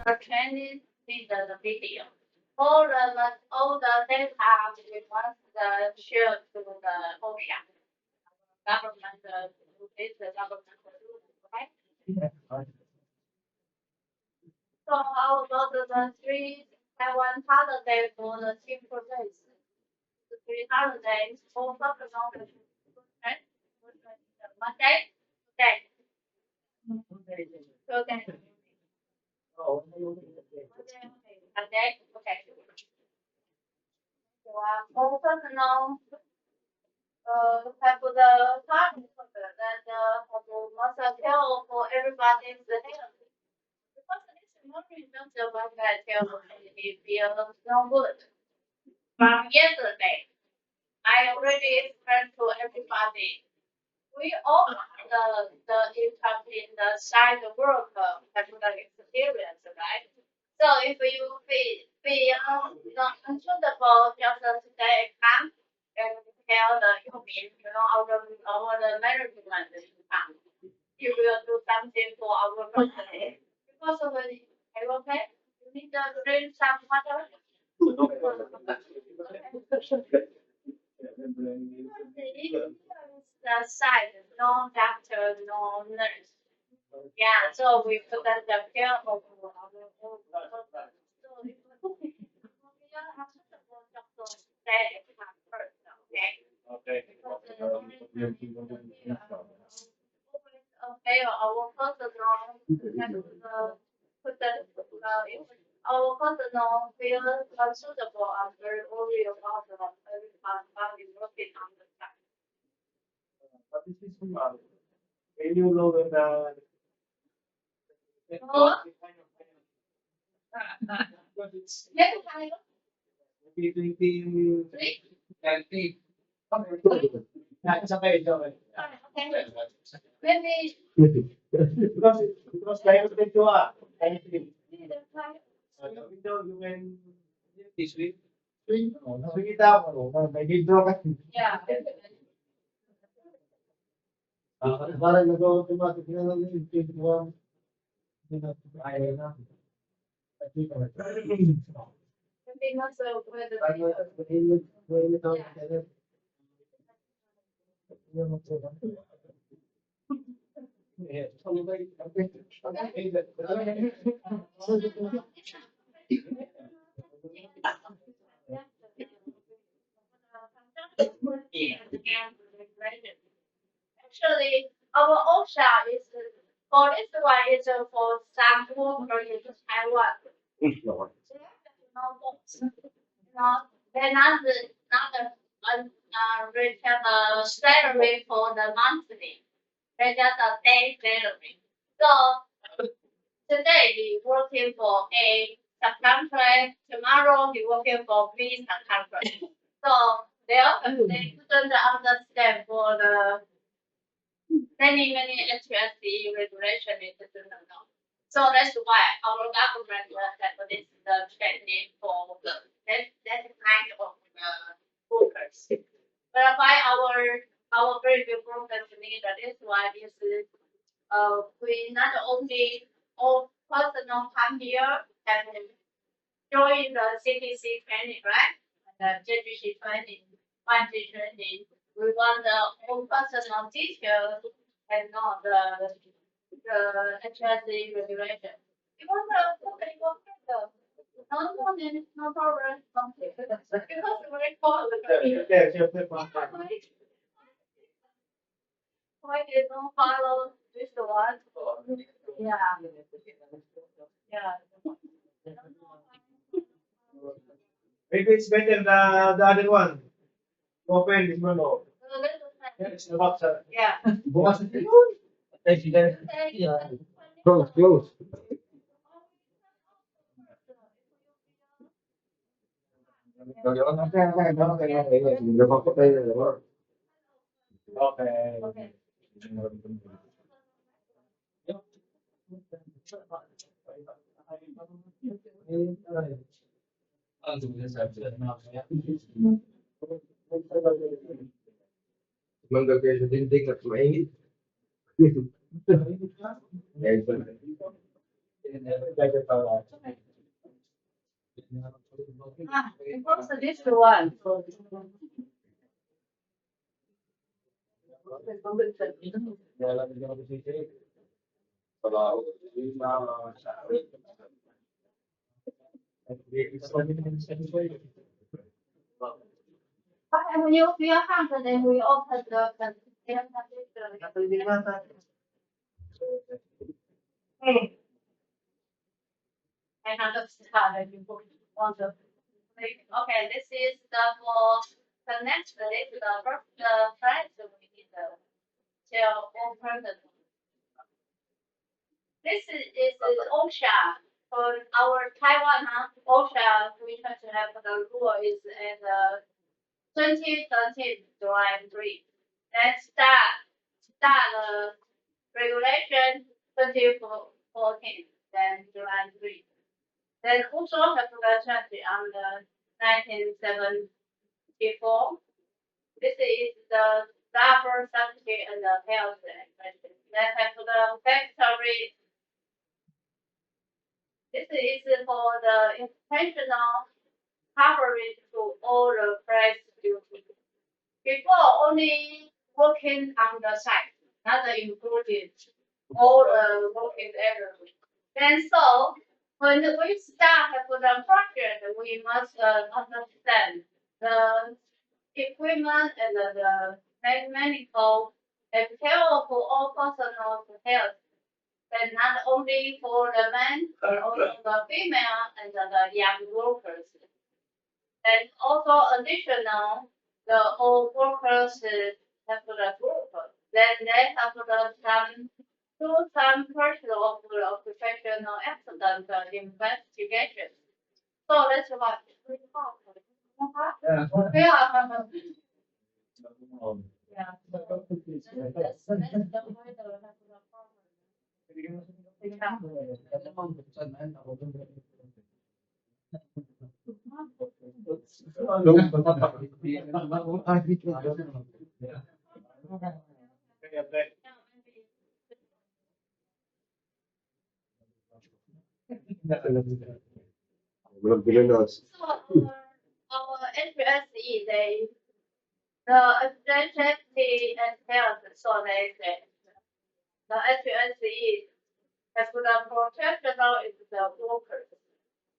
the training in the video. All the data we want share to the OSHA government. Is the government rules, right? So how about the three Taiwan holiday for the simple days? The three holidays for focus on the right? Monday, okay. Okay. Monday, okay. So for personal have the time that have muscle care for everybody's health. Because it's not remember what I tell you if you're no good. From yesterday, I already explained to everybody. We all the impact in the side work have the experience, right? So if you feel not comfortable, just stay calm and tell the human, our the management income. You will do something for our company. Because of the, are you okay? You need to drink some water. The side, no doctor, no nurse. Yeah, so we put that the care of our own. So if we are acceptable doctor, stay first, okay? Because okay, our personal put that if our personal feel unsuitable after worry about everybody working on the side. Next time, okay. Maybe yeah. Maybe not so good. Actually, our OSHA is for this one is for some workers in Taiwan. They're not return salary for the monthly. They just a day salary. So today he working for A subcontract. Tomorrow he working for B subcontract. So they couldn't understand for the many HSC regulation is not know. So that's why our government have this training for that kind of workers. But why our previous workers need this one is we not only all personal come here and join the CTC training, right? The JGC training, 1G training. We want the all personal details and not the HSC regulation. You want the okay, no problem. Because we're why they don't follow this one? Yeah. Yeah. Maybe it's better the other one. Open this one. It's the WhatsApp. Yeah. Close. Okay. Mangga kayak dinding atau ini. What's this one? But when you feel hungry, then we open the container. I understand you want to. Okay, this is the for the next. This is the first price we need to tell open the. This is OSHA for our Taiwan. OSHA we try to have the rule is at 2013 July 3. Then start the regulation 2014. Then July 3. Then also have the change on the 1974. This is the labor safety and the health inspection. Then have the factory. This is for the intentional coverage to all the price duty. Before only working on the site, not included all the working area. Then so when we start the project, we must understand the equipment and the mechanical and care for all personal health. And not only for the men, but also the female and the young workers. And also additional, the old workers have the group. Then they have some personal of the occupational accident investigation. So that's what we talk. Yeah. Yeah. That's the way the Belum jelas. So our HSE, the safety and health, so they say the HSE has the professional is the workers.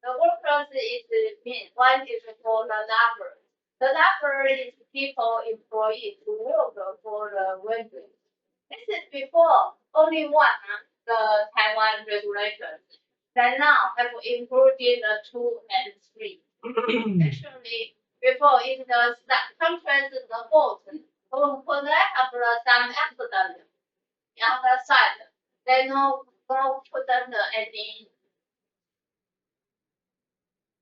The workers is mean one is for the labor. The labor is people employees who work for the workers. This is before only one the Taiwan regulations. Then now have included the 2 and 3. Actually, before in the countries the boat, when they have some accident on the side, they no put under any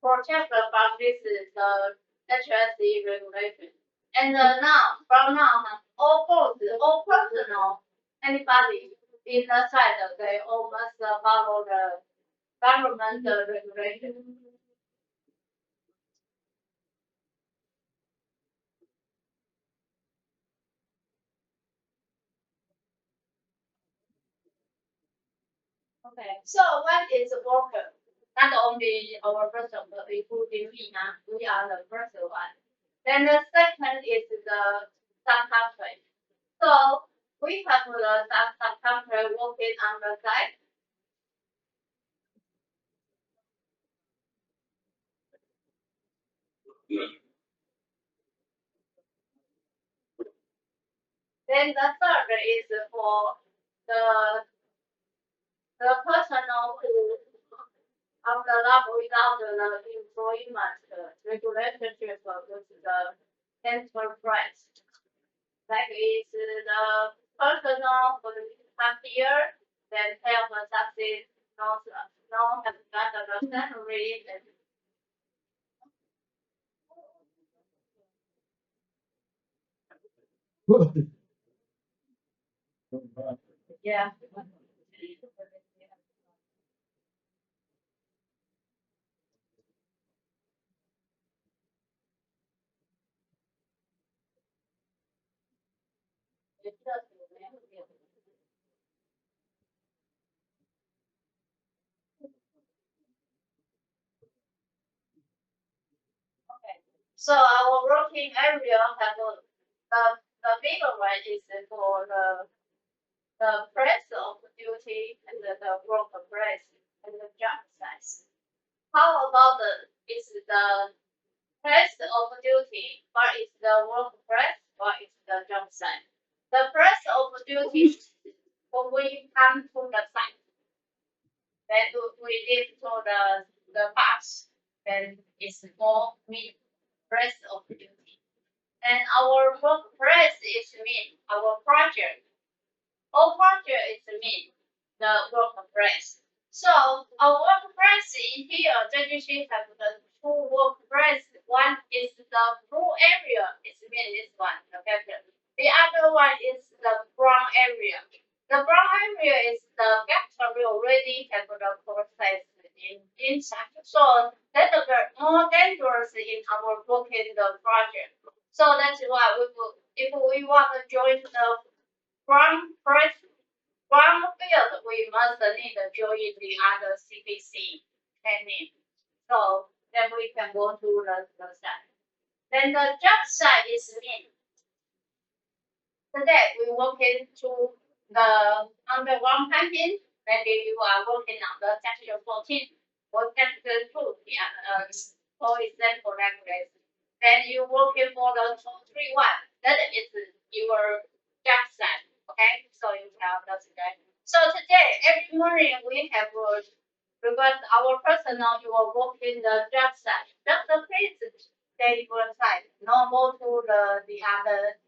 protect about this is the HSE regulation. And now, from now, all boats, all personal, anybody in the side, they all must follow the government regulation. Okay, so what is a worker? Not only our person, but including me, we are the first one. Then the second is the subcontract. So we have the subcontract working on the site. Then the third is for the personnel who of the level without the employment relationship with the enterprise. Like is the personal for the past year, then have a success, no have got the salary and yeah. So our working area have the bigger one is for the press of duty and the work press and the job size. How about is the press of duty? What is the work press? What is the job site? The press of duty when we come to the site, then we give to the pass, then it's more mean press of duty. And our work press is mean our project. All project is mean the work press. So our work press in here, JGC have the two work press. One is the blue area, it's mean this one, okay? The other one is the brown area. The brown area is the factory already have the process inside. So that's more dangerous in our working the project. So that's why if we want to join the brown press from field, we must need to join the other CPC training. So then we can go to the site. Then the job site is me. Today we working to the under one campaign. Maybe you are working on the section 14 or section 2. Yeah, for example, like this. Then you working for the 231. That is your job site. Okay, so you have that today. So today, every morning we have because our personnel you are working the job site. Just the place stay your site, no go to the other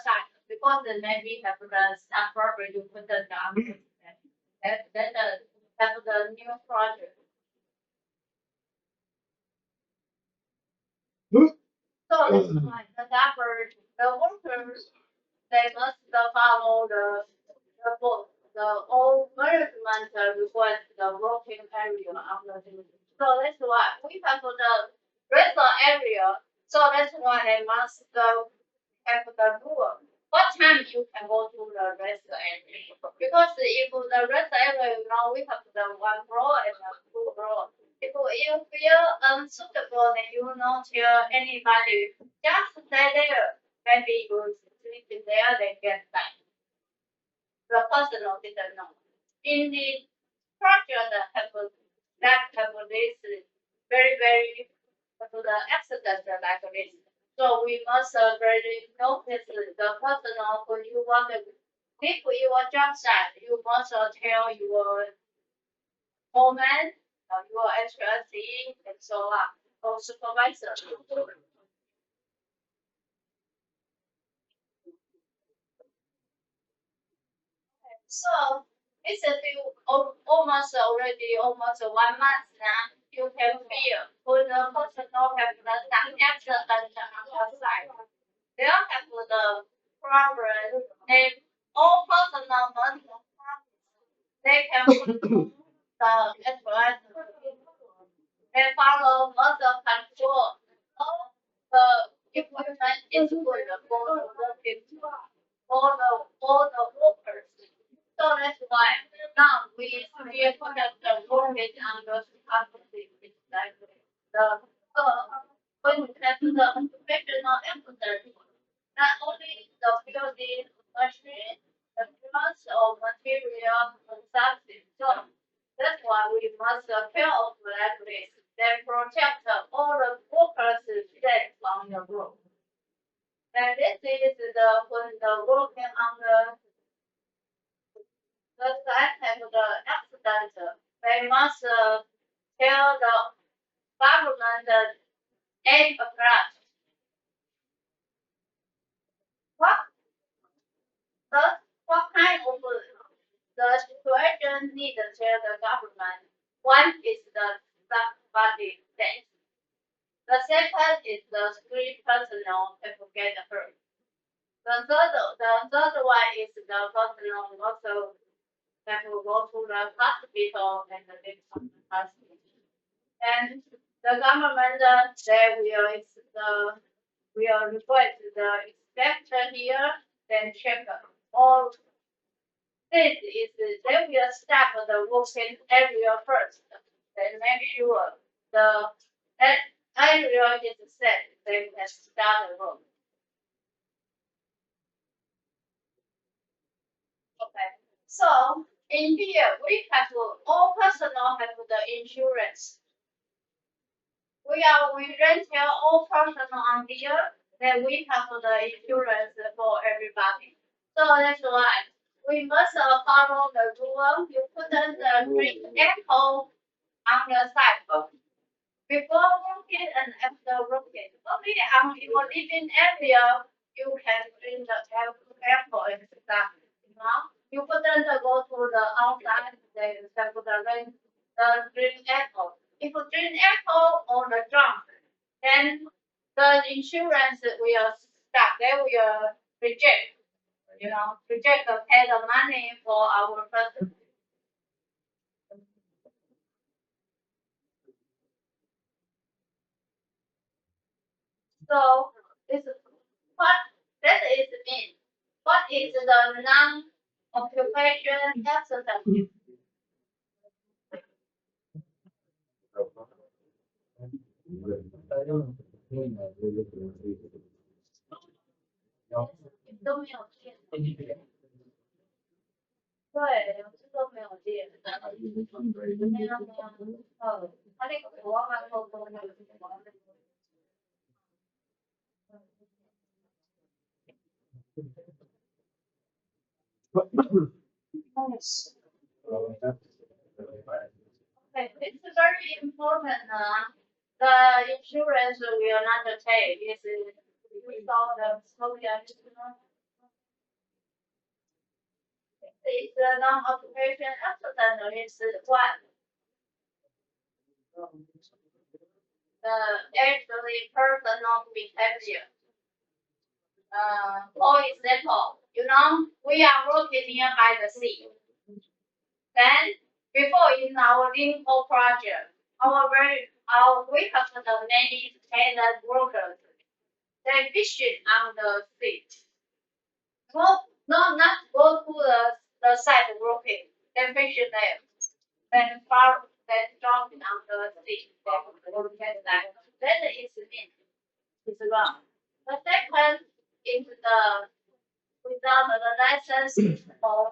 side because then maybe have the some property to put the down. That's the new project. So that's why the workers they must follow the old management request the working area of the building. So that's why we have the rest area. So that's why they must have the rule. What time you can go to the rest area? Because if the rest area, we have the one floor and the two floor. If you feel unsuitable, then you not tell anybody. Just stay there. Maybe you sleep there, they get back. The personal didn't know. In the project have this very to the accident like this. So we must very notice the personal when you want to leave your job site. You must tell your foreman, your HRC, and so on, or supervisor. So it's a few, almost already almost 1 month now. You can feel when the personal have the some accident on the side. They have the problem. They all personal must they can put the advice. They follow also control. All the equipment is good for the working all the workers. So that's why now we put up the mortgage on the capacity. Like the when we have the occupational emphasis, not only the building machine, the price of material and substance. So that's why we must care of that risk. Then protect all the workers' rights on the road. And this is the when the working on the site have the accident, they must tell the government 8 o'clock. What the what kind of the situation need to tell the government? One is the somebody death. The second is the street personnel if get hurt. The third one is the personnel also that will go to the hospital and the hospital. And the government they will request the inspector here, then check all this is they will start the working area first. Then make sure the aerial is set, then we can start the road. Okay. So in here we have all personnel have the insurance. We rent here all personnel on here, then we have the insurance for everybody. So that's why we must follow the rule. You put the green apple on the side. Before working and after working. Only on your living area you can bring the apple and stuff. You know? You couldn't go to the outside then have the green apple. If you drink apple or the drunk, then the insurance will stop. They will reject. You know, reject to pay the money for our person. So this what that is mean. What is the non-occupation accident?都没有电。对，都没有电。没有。他那个国外都没有。Okay, it's very important. The insurance will not take is without the social. It's a non-occupation accident is what the actually personal behavior. For example, you know, we are working nearby the sea. Then, before in our Linko project, we have the many talented workers. They fishing on the sea. Well, not go to the side working. They fishing there. Then dropping on the sea. Then work at that. That is mean. It's wrong. The second is the without the license or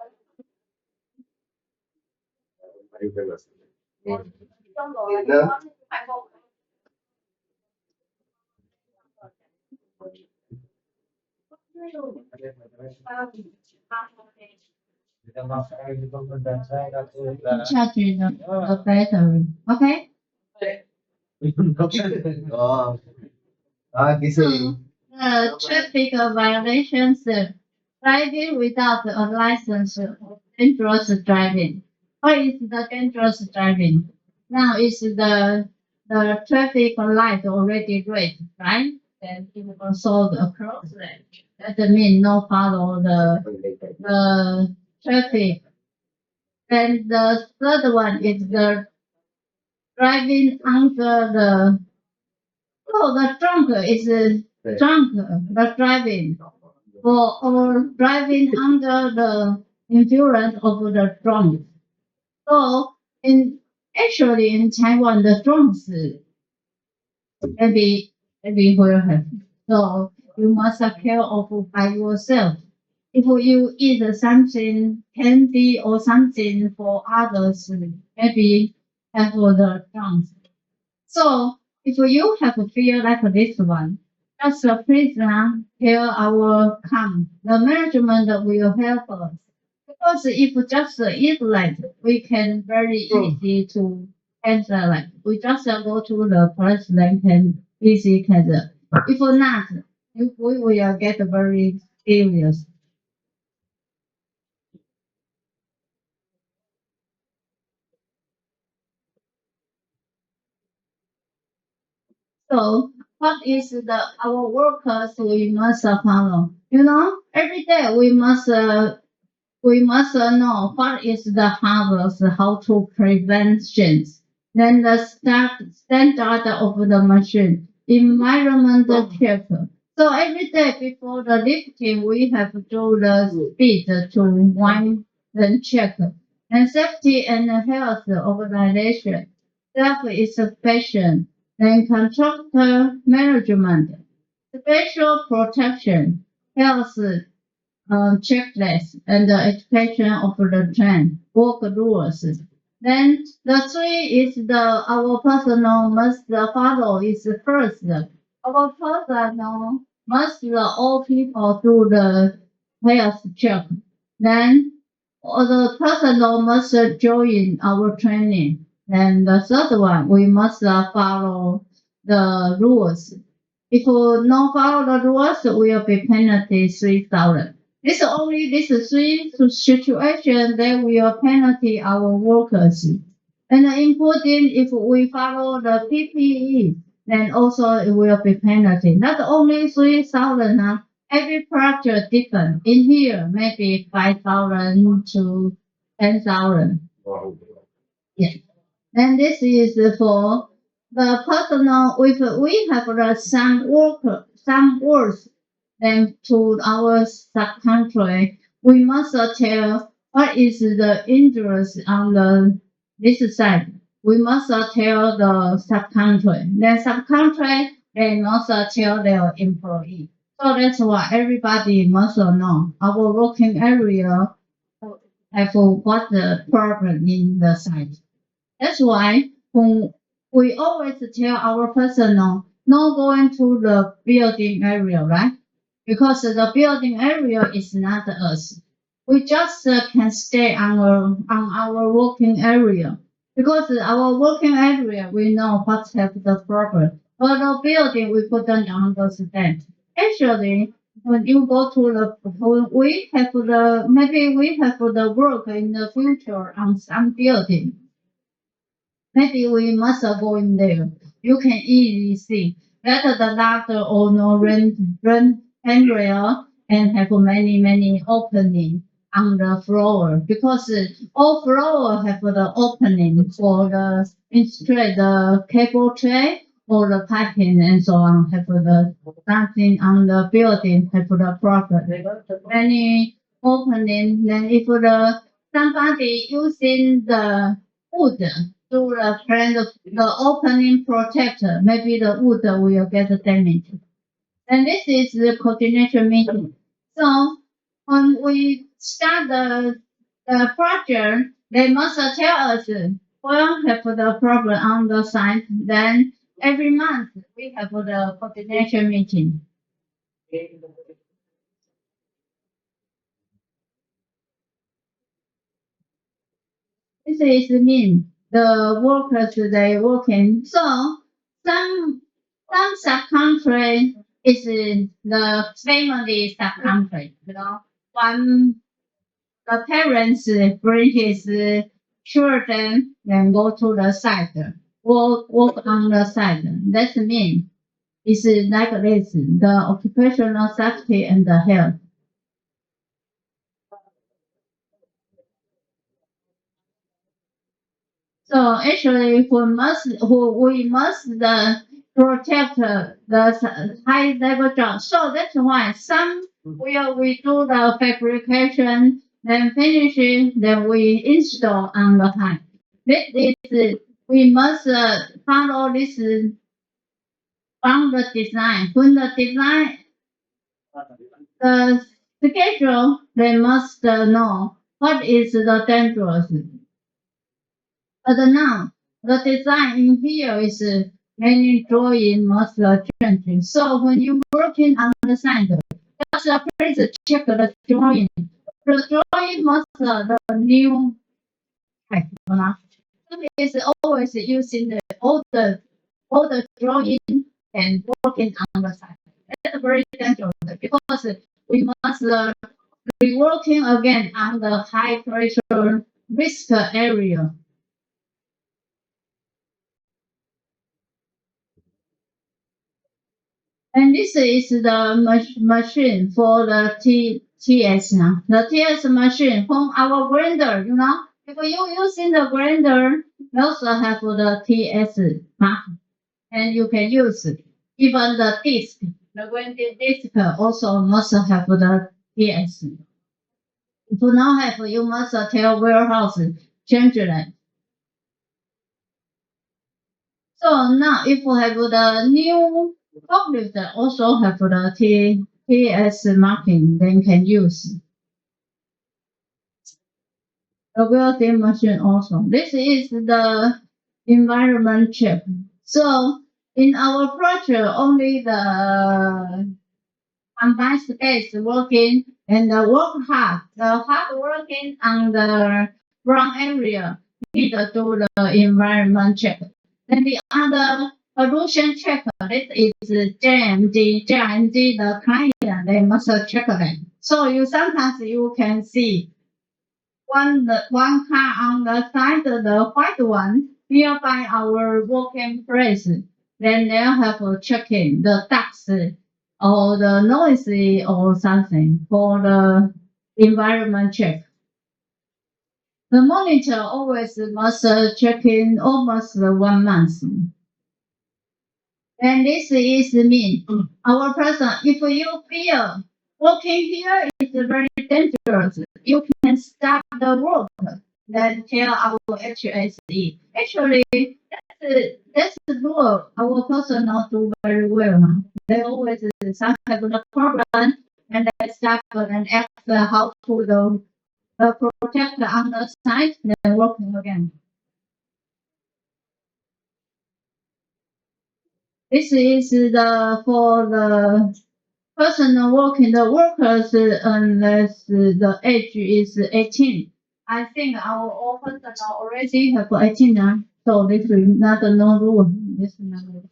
charge the battery. Okay. The traffic violations, driving without a license, dangerous driving. What is the dangerous driving? Now is the traffic light already red, right? Then you also the cross red. That means no follow the traffic. Then the third one is the driving under the drunk is drunk the driving or driving under the influence of the drunk. So actually in Taiwan the drunks maybe will have. So you must take care of by yourself. If you eat something candy or something for others, maybe have the drunks. So if you have a fear like this one, just please tell our camp. The management will help us. Because if just eat like, we can very easy to cancel like. We just go to the police and can easy cancel. If not, we will get very serious. So what is our workers we must follow? You know, every day we must know what is the hazards, how to prevention. Then the standard of the machine, environmental check. So every day before the lifting, we have to do the speed to one then check. And safety and health organization, self-inspection, then contractor management, special protection, health checklist, and the education of the train, work rules. Then the three is our personal must follow is first. Our personal must all people do the health check. Then the personal must join our training. And the third one, we must follow the rules. If we not follow the rules, will be penalty 3,000. This three situation that will penalty our workers. And including if we follow the PPE, then also it will be penalty. Not only 3,000, every project different. In here, maybe 5,000 to 10,000. Wow. Yeah. And this is for the personal. If we have some works, then to our subcontract, we must tell what is the interest on this side. We must tell the subcontract. Then subcontract, they must tell their employee. So that's why everybody must know our working area have what the problem in the site. That's why when we always tell our personnel not going to the building area, right? Because the building area is not us. We just can stay on our working area. Because our working area, we know what have the problem. But the building, we couldn't understand. Actually, when you go to when we have maybe we have the work in the future on some building. Maybe we must go in there. You can easily see whether the doctor or no rent handrail and have many opening on the floor because all floor have the opening for the instrument, the cable tray or the piping and so on have the something on the building have the problem. Many opening. Then if somebody using the wood to the opening protector, maybe the wood will get damaged. And this is the coordination meeting. So when we start the project, they must tell us when have the problem on the site. Then every month we have the coordination meeting. This is mean the workers they working. So some subcontract is the family subcontract. One the parents bring his children and go to the site, work on the site. That mean it's like this, the occupational safety and the health. So actually, we must protect the high level job. So that's why some we do the fabrication, then finishing, then we install on the high. This is we must follow this from the design. When the design the schedule, they must know what is the dangerous. But now, the design in here is many drawing must change. So when you working on the side, just please check the drawing. The drawing must the new type. Is always using the older drawing and working on the side. That's very dangerous because we must be working again on the high pressure risk area. And this is the machine for the TS now. The TS machine from our grinder, if you using the grinder, you also have the TS mark, and you can use it. Even the disc, the grinding disc also must have the TS. If you not have, you must tell warehouse change that. So So now if we have the new forklift that also have the TS marking, then can use. The welding machine also. This is the environment check. So in our project, only the combined space working and the work hard. The hard working on the wrong area need to do the environment check. Then the other pollution check, this is JMG. JMG, the client, they must check it. So sometimes you can see one car on the side, the white one, nearby our working place. Then they have to check in the dust or the noisy or something for the environment check. The monitor always must check in almost 1 month. And this is mean our person, if you feel working here is very dangerous, you can stop the work. Then tell our HSE. Actually, that's the rule. Our person not do very well. They always some have the problem and they stop and ask how to protect the other side, then working again. This is for the person working, the workers, unless the age is 18. I think our all personnel already have 18 now, so this is not no rule. This is not rule.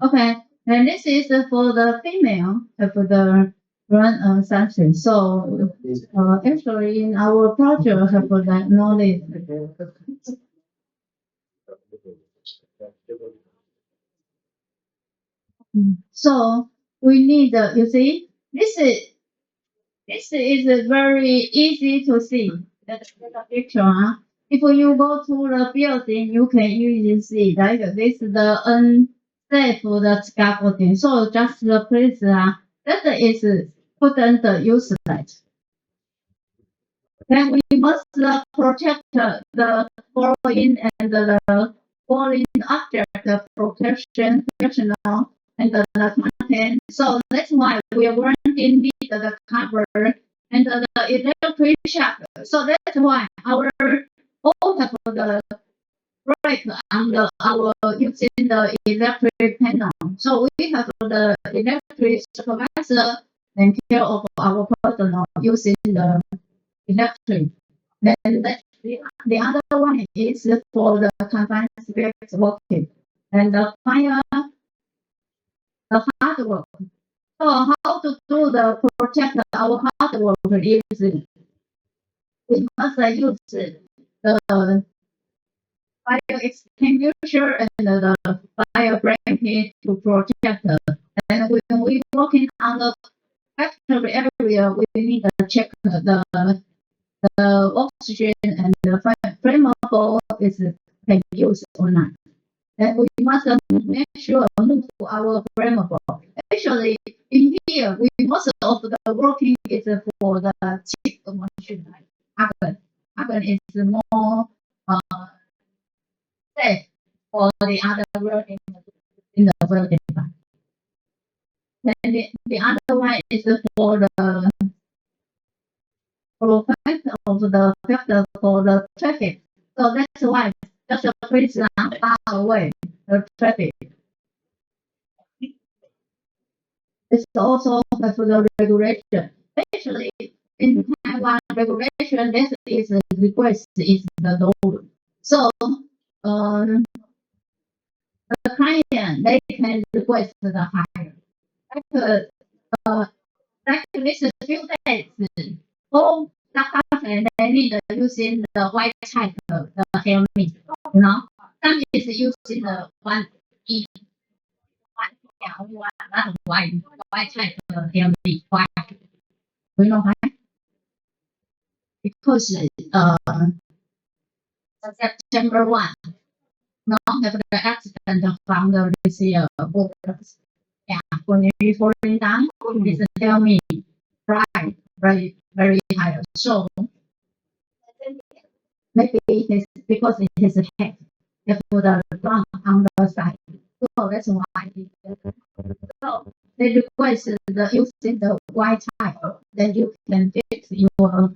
Okay, and this is for the female have the run something. So actually in our project have that knowledge. So we need, you see, this is very easy to see. That's the picture. Huh? If you go to the building, you can usually see like this is the unsafe the scaffolding. So just the place that is couldn't use that. Then we must protect the falling and the falling object, the protection, personal, and the content. So that's why we are working with the cover and the electric shock. So that's why our all have the break on our using the electric panel. So we have the electric supervisor and care of our personnel using the electric. Then the other one is for the confined space working and the fire, the hard work. So how to do the protect our hard work is we must use the fire extinguisher and the fire blanket to protect. And when we working on the factory area, we need to check the oxygen and the flammable is can use or not. And we must make sure move our flammable. Actually, in here, we most of the working is for the cheap machine like oven. Oven is more safe for the other working in the building. Then the other one is for the fact of the factor for the traffic. So that's why just please far away the traffic. It's also for the regulation. Actually, in Taiwan regulation, this is a request is the law. So the client they can request the higher. Like this few days, all the company they need using the white type of the helmet, you know. Some is using the one white type of helmet. Why? You know why? Because September 1, nó have the accident from the this year. Yeah, when you falling down, it's tell me right, very high. So maybe it is because it is a head for the ground on the side. that's why. So they request the using the white tile, then you can fix your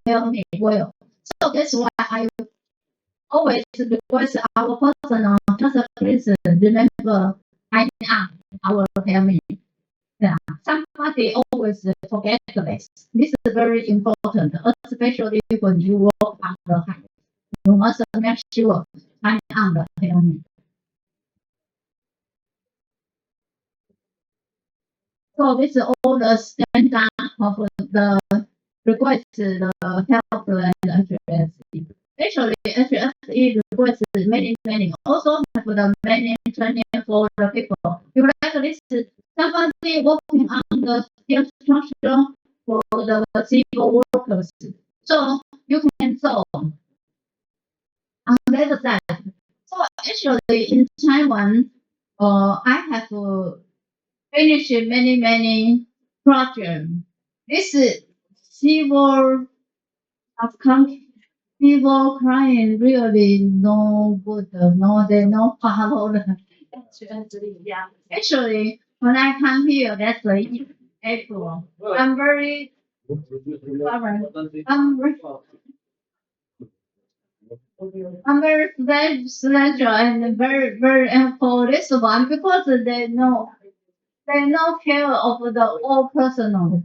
helmet well. So that's why I always request our personal please remember hang up our helmet. Yeah, somebody always forget this. This is very important, especially when you walk on the height. You must make sure hang on the helmet. So this is all the standard of the request the help and HSE. Actually, HSE requests many. Also have the many training for the people. You like this somebody working on the steel structure for the civil workers. So you can solve on that side. So actually in Taiwan, I have finished many projects. This civil civil client really no good, no they no follow the Actually, when I come here, that's like April. I'm very I'm very special and very for this one because they know care of the all personal.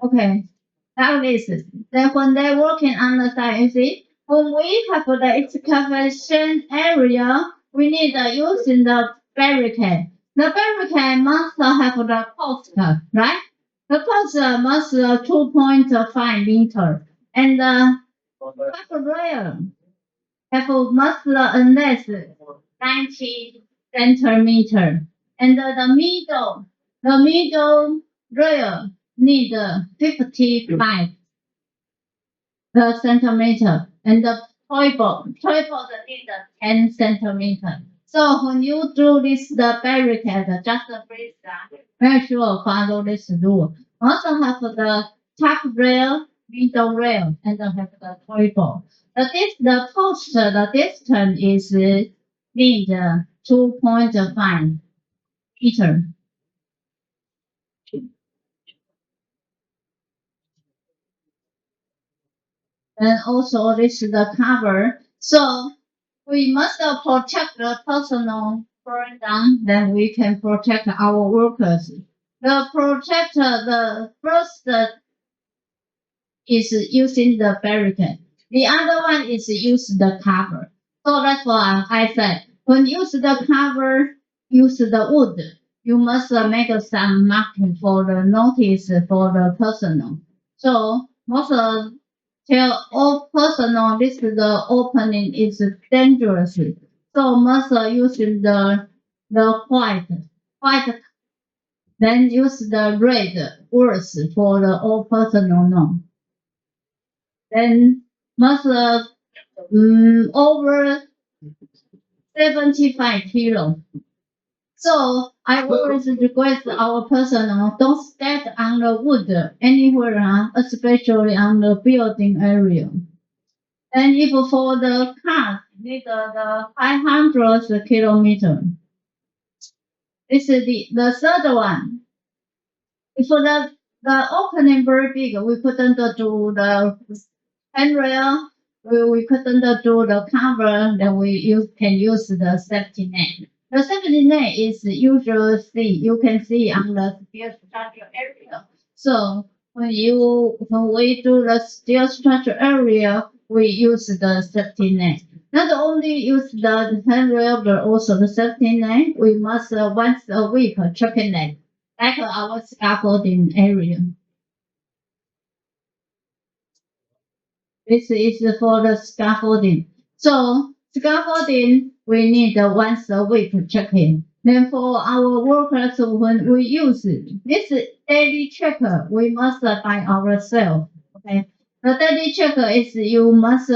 Okay. Now this is then when they're working on the side, you see, when we have the excavation area, we need using the barricade. The barricade must have the post, right? The post must 2.5 meter, and the rail have must unless 90 centimeter, and the middle rail need 55 centimeter, and the tripod need 10 centimeter. So when you do this, the barricade, just please make sure follow this rule. Also have the top rail, middle rail, and then have the tripod. The post, the distance is need 2.5 meter. And also this is the cover. So we must protect the personal burden, then we can protect our workers. The first is using the barricade. The other one is use the cover. So that's why I said, when use the cover, use the wood. You must make some marking for the notice for the personal. So most tell all personal this is the opening is dangerous. So must use the white, then use the red words for the all personal no. Then must over 75 kilo. So I always request our personnel don't stand on the wood anywhere, especially on the building area. And if for the car, need the 500 kilometer. This is the third one. If the opening very big, we couldn't do the handrail. We couldn't do the cover. Then can use the safety net. The safety net is usually you can see on the steel structure area. So when we do the steel structure area, we use the safety net. Not only use the handrail, but also the safety net. We must once a week checking it, like our scaffolding area. This is for the scaffolding. So scaffolding we need once a week checking. Then for our workers, when we use this daily checker, we must by ourselves. Okay. The daily checker is you must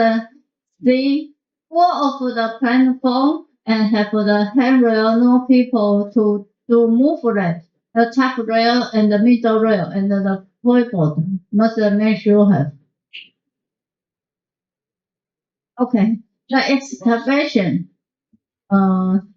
see all of the platform and have the handrail, no people to move that. The top rail and the middle rail and the pivot must make sure have. Okay, the excavation.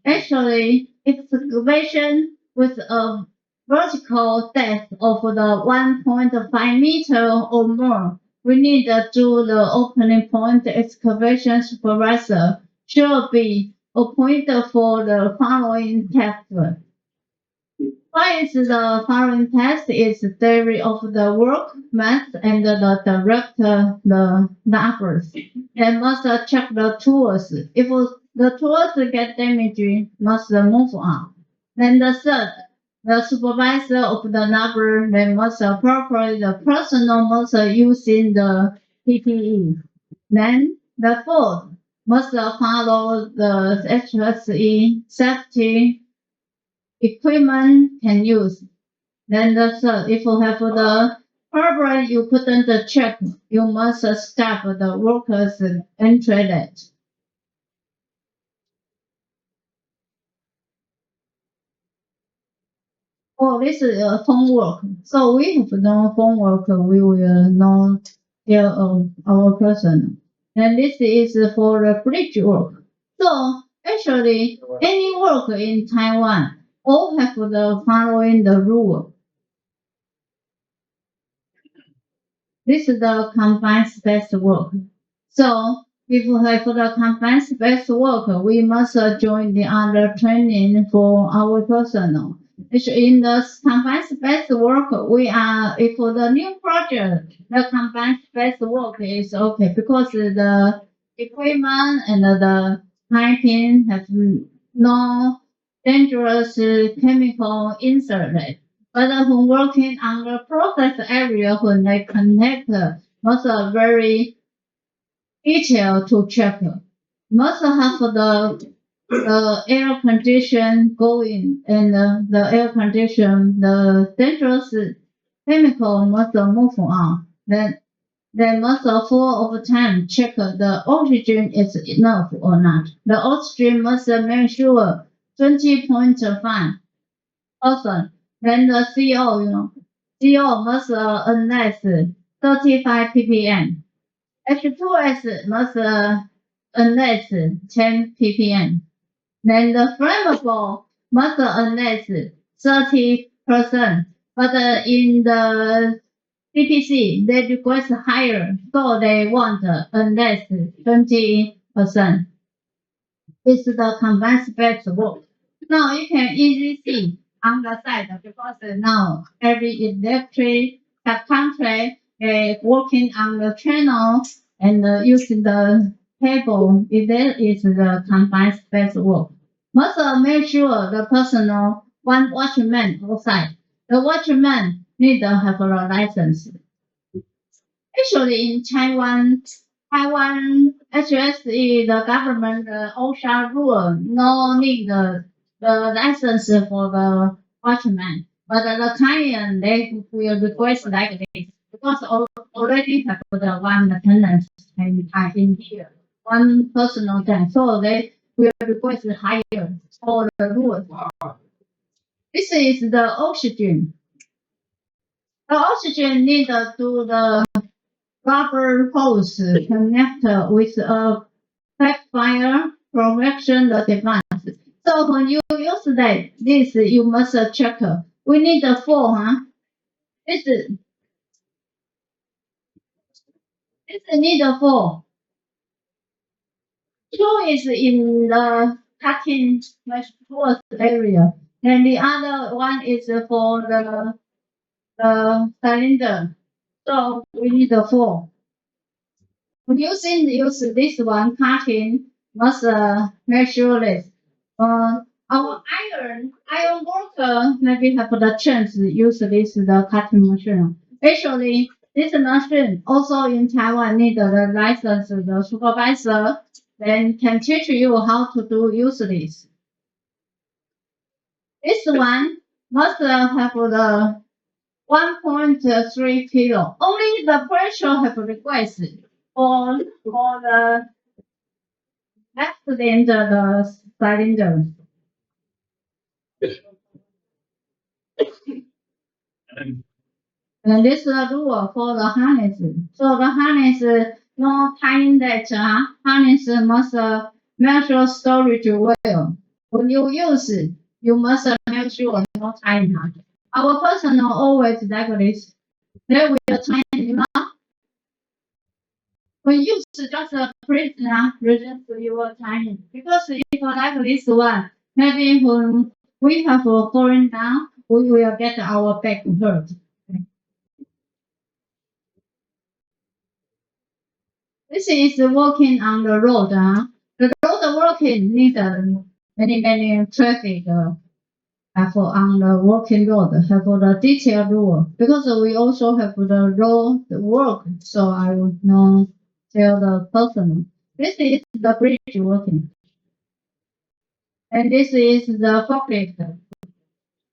Actually, excavation with a vertical depth of the 1.5 meter or more. We need to do the opening point excavation supervisor should be appointed for the following task. What is the following task is theory of the work, math, and the director, the numbers. They must check the tools. If the tools get damaged, must move on. Then the third, the supervisor of the number, they must appropriate the personal must using the PPE. Then the fourth, must follow the HSE safety equipment can use. Then the third, if you have the problem you couldn't check, you must stop the workers and trade it. Oh, this is homework. So we have no homework. We will not tell our person. And this is for the bridge work. So actually, any work in Taiwan all have the following the rule. This is the combined space work. So if we have the combined space work, we must join the other training for our personnel. Which in the combined space work, we are if for the new project, the combined space work is okay because the equipment and the piping have no dangerous chemical inserted. But when working on the process area, when they connect, must very detailed to check. Must have the air condition going and the air condition, the dangerous chemical must move on. Then they must full of time check the oxygen is enough or not. The oxygen must make sure 20.5. Also, then the CO must unless 35 ppm. H2S must unless 10 ppm. Then the flammable must unless 30%. But in the CPC, they request higher, so they want unless 20%. It's the combined space work. Now you can easily see on the side because now every electric country working on the channel and using the cable. If there is the combined space work, must make sure the personal one watchman outside. The watchman need to have a license. Actually, in Taiwan HSE, the government, the OSHA rule, no need the license for the watchman. But the client, they will request like this because already have the one attendance in here, one personal time. So they will request higher for the rules. This is the oxygen. The oxygen need to do the rubber hose connected with a backfire protection device. So when you use this you must check. We need a 4, huh? This need a 4. 2 is in the cutting towards area. And the other one is for the cylinder. So we need a 4. Use this one cutting must make sure this. Our iron worker maybe have the chance to use this the cutting machine. Actually, this machine also in Taiwan need the license the supervisor then can teach you how to use this. This one must have the 1.3 kilo. Only the pressure have requested for the cylinder, the cylinder. And this is the rule for the harness. So the harness, no tying that harness must measure storage well. When you use it, you must make sure no tying. Our person always like this. They will tie, when you use just a prisoner, resist your timing. Because if like this one, maybe when we have fallen down, we will get our back hurt. This is walking on the road. The road walking needs many traffic for on the walking road have the detailed rule because we also have the road work. So I will know tell the person. This is the bridge walking, and this is the forklift.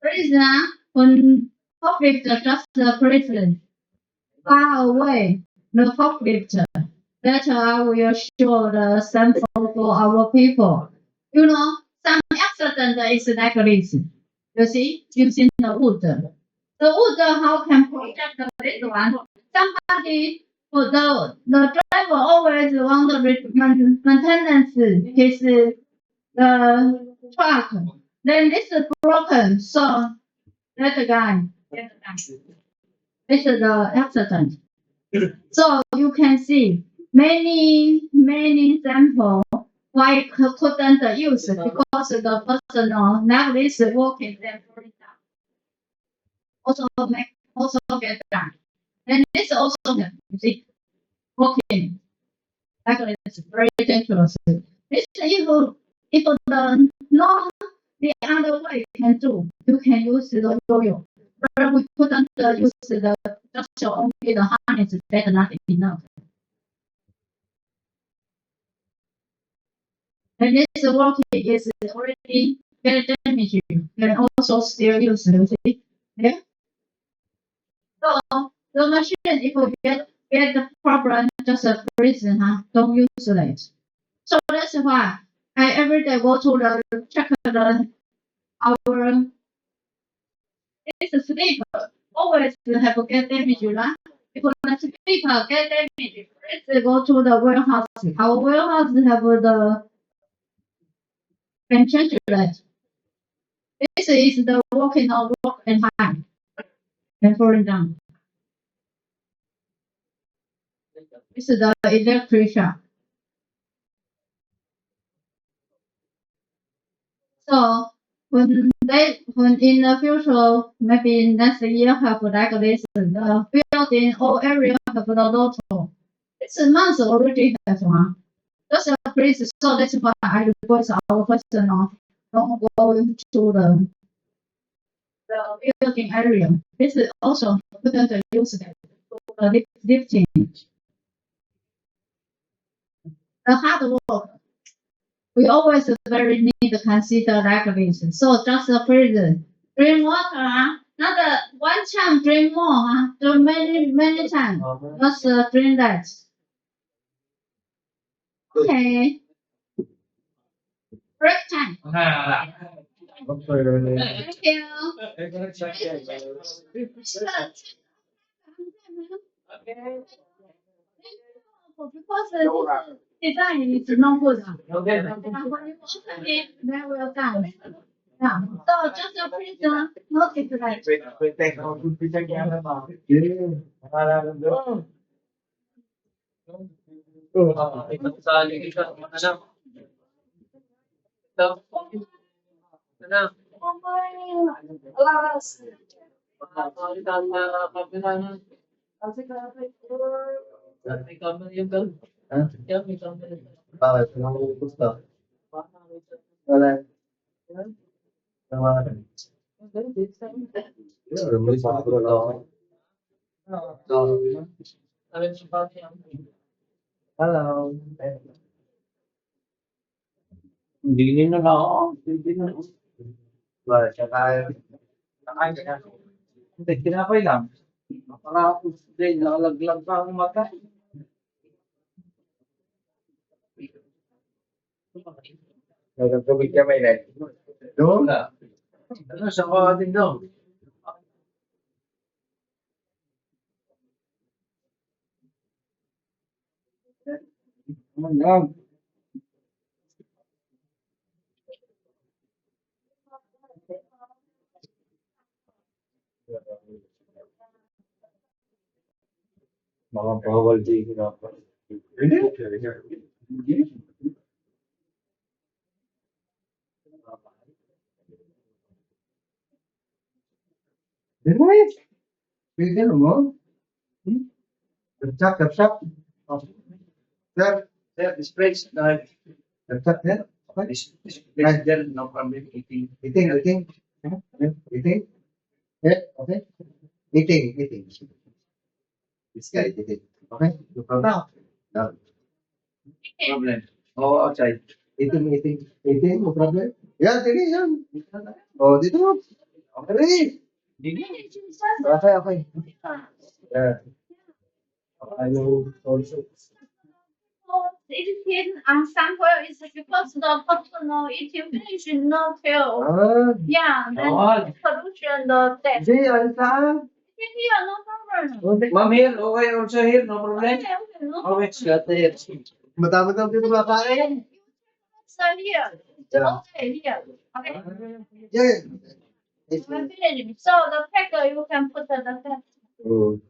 Prisoner when forklift just the prison far away the forklift. Later, I will show the sample for our people. You know, some accident is like this. You see, using the wood. The wood, how can protect this one? Somebody, the driver always want the maintenance his the truck. Then this is broken, so that guy. This is the accident. So you can see many samples why couldn't use because the person now is working them also get done. And this also you see working actually it's very dangerous. This if the no the other way can do you can use the yo-yo. But we couldn't use the just only the harness better not enough. And this working is already very damaging and also still used, you see. Yeah. So the machine if we get the problem just a prison, don't use it. So that's why I every day go to the check our it's sleeper always have a get damage, right? If the sleeper get damage, let's go to the warehouse. Our warehouse have the can change that. This is the walking or walk and high and falling down. This is the electric shock. So when in the future, maybe next year have like this, the building or area have the lotto. This month already have one. That's a place. So that's why I request our personal don't go into the building area. This is also couldn't use the lifting. The hard work. We always very need to consider like this. So just a prison. Drink water, not one time drink more, do many times. Just drink that. Okay. Break time. Thank you. Because design is not good. Okay. Then we'll done. Yeah. So just a prison, notice that. Hello. Hindi na lang. Hindi na. Wala, tsaka hindi, kinapay lang. Para din, nakalaglag pa ang mata. Nagtubig kami na. Doon? Ano, sa mga din doon? Không. Mà làm bubble tea thì nó đến đấy, đi đến rồi muốn, đập chắc, set, set the space, đập chắc hết, này, then no problem eating, hết, okay, eating, this guy eating, okay, no problem, no problem, oh outside, eating, no problem, ya, sige, yan, oh dito, okay. Okay. Yeah. I will also. It is on somewhere is because the personal if you finish no tell. Yeah, then pollution the death. See, understand? Yeah, no problem. Ma'am, here, okay, also here, no problem. Okay, no problem. Okay, got it. Matapos dito makain. So here. Yeah. Okay, here. Okay. Yeah. I'm finished. So the packer you can put the packer.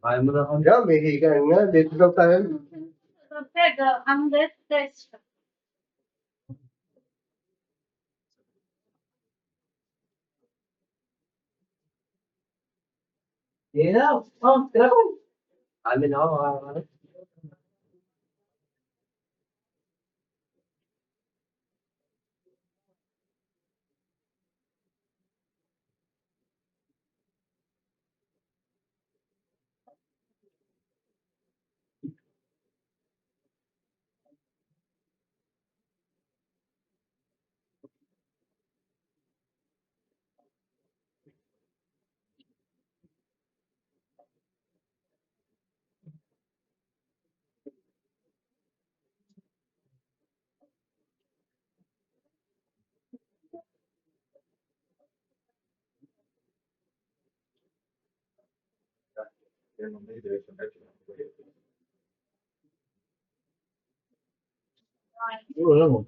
Ayaw mo na kami. Yeah, may higa nga. Dito daw tayo. The packer on this desk. Yeah. Oh, tira ko. Amin ako. Wala mo.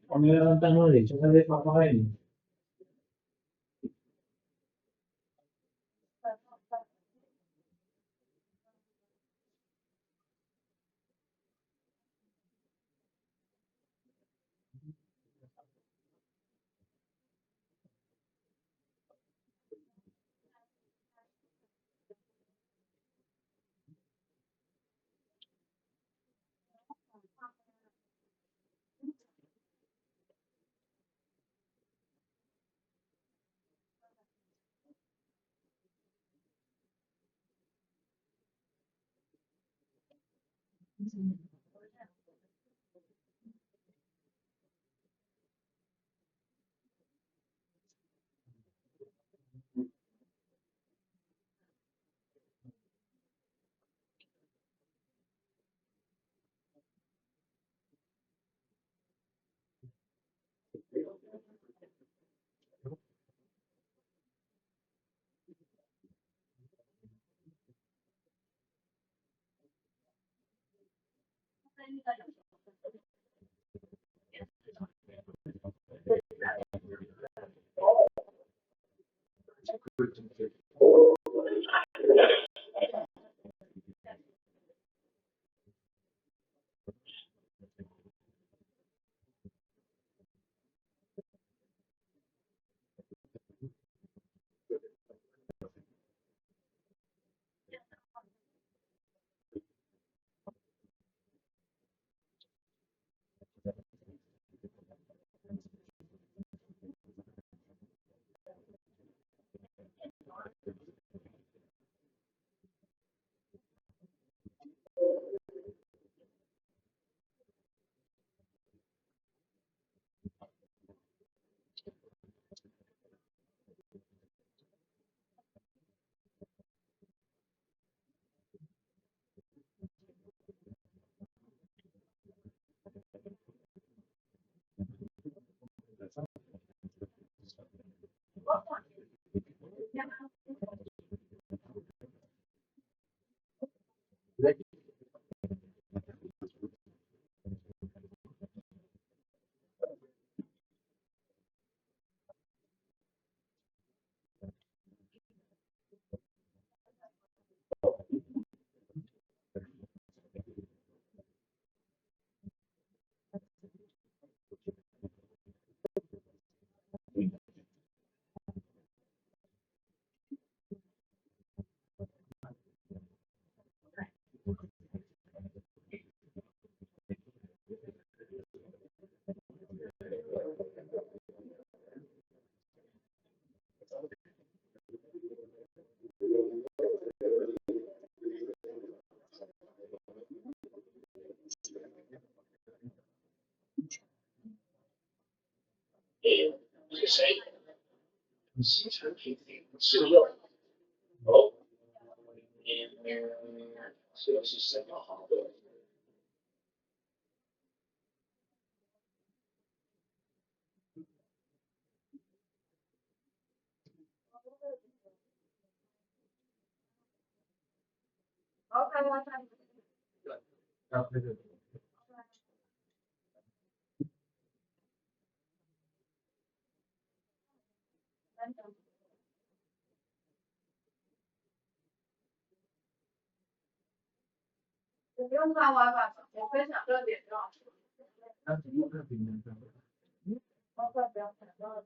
Kami lang ang tanong eh. Saan ulit papakain? 是谁？新产品吃肉。哦，这是什么好的？不用看 WiFi 吧，我分享热点就好。WiFi 不要看到。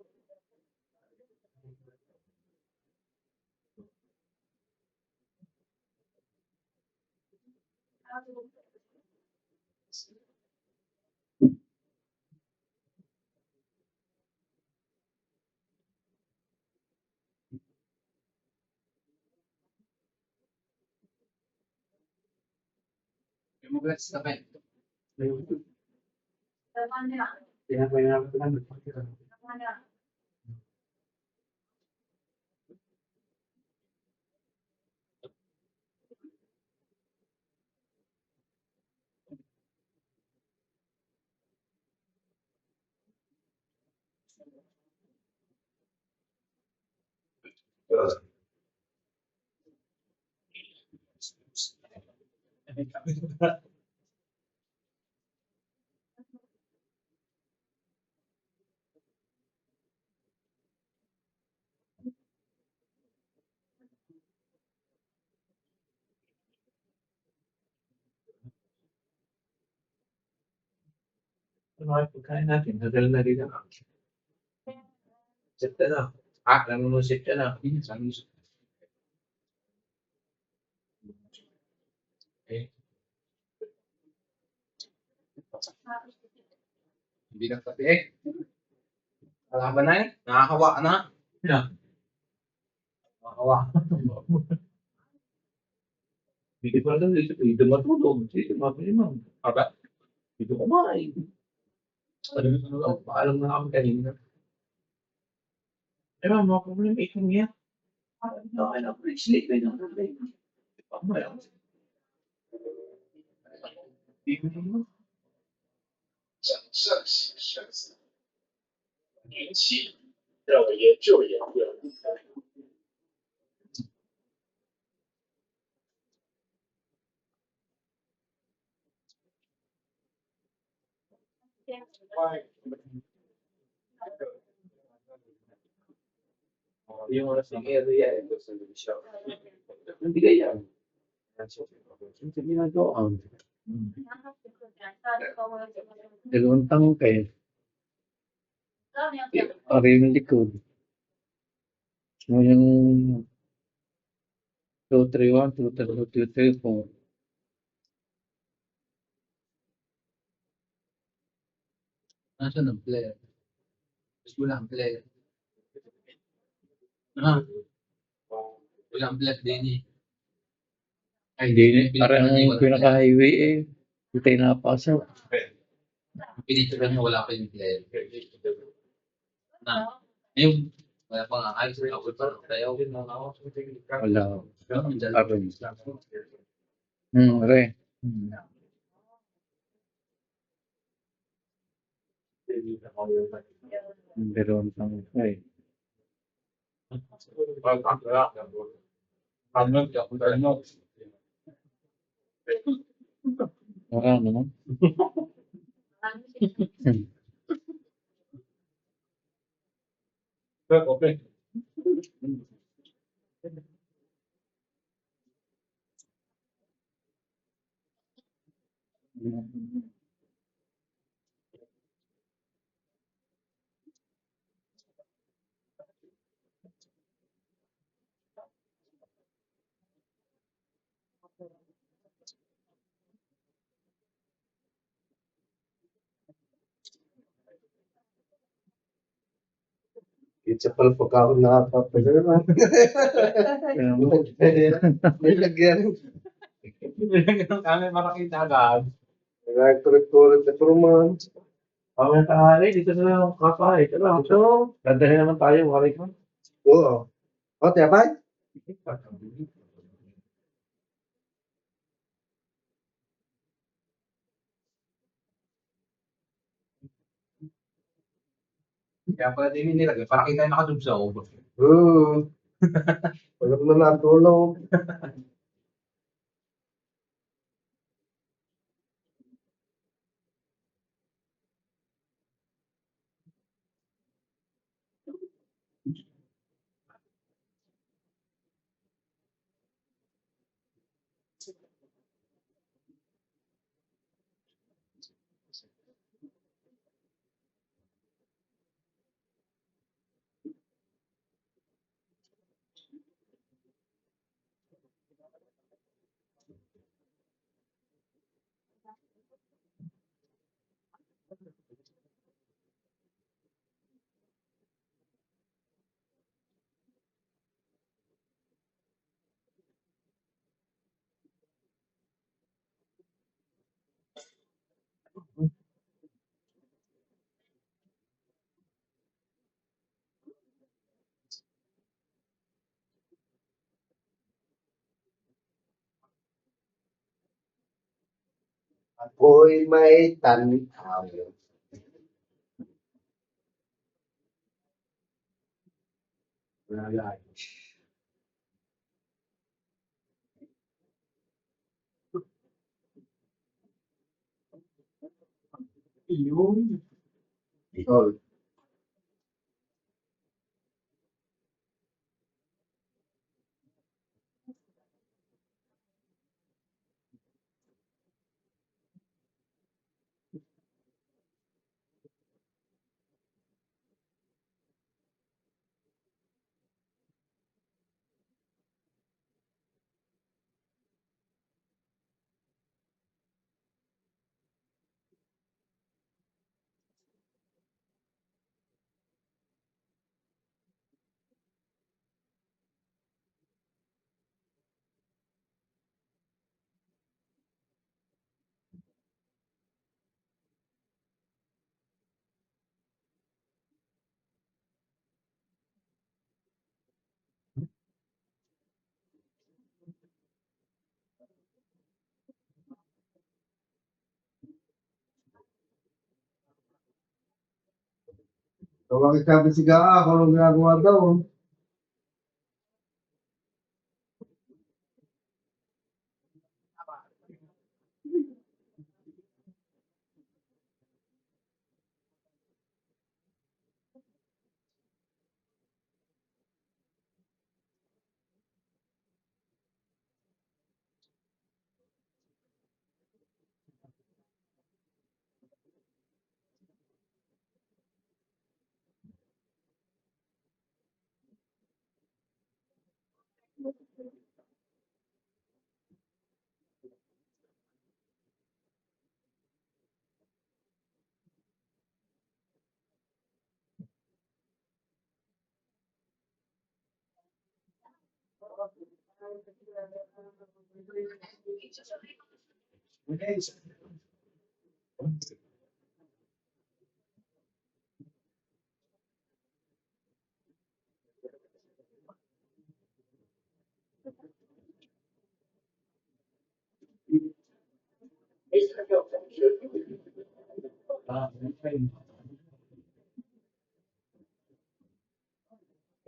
Yung mga sa kanya. 再关掉， Kaya 再关掉。Nói pagkain natin, nadala na rin ako. Set na. Alam mo set na. Okay. Hindi na pati eh. Kalaban na eh. Nakakawa na. Yeah. Nakakawa. Hindi pa lang dito matulog. Dito mapinimang. Aba? Dito kumain. Paalam na ako kanina. Eh, mga problema ito niya. Okay na, sleep na ako. Pamaya ako. Hindi ko naman. 讲上行生死，年轻，让我研究研究。Yung mga sige, area, ito sa siya. Hindi kaya. Hindi ginagawa. Dalawang tangkay. Ari yung likod. So yung 231, 232, 234. Nasaan ang player? Wala ang player. Ah, wala ang player din eh. Ay, di parang pinaka-highway eh. Hindi tayo napasok. Pinituran na wala pa yung player. Na, yung wala pa nga ayos. Ako pa tayo. Wala. Aron. Re. Pero ang tangkay. Wala naman. Okay. Isa pala pagkakon nakakapagod na. May lagyan. Kami makakita agad. Nagtulit-tulit na pruman. Pamaya tanghali, dito na lang kakain. Ito, dadalhin naman tayo, wari ko. Oo. O, tiyabay? Kaya pala din nilagay, para kita yung nakadub sa ubos. Oo. Wala mo na natulog. Ako'y may tanaw. Wala. Yun. Oh. Tawagin sabi si Gaa kung anong ginagawa daw.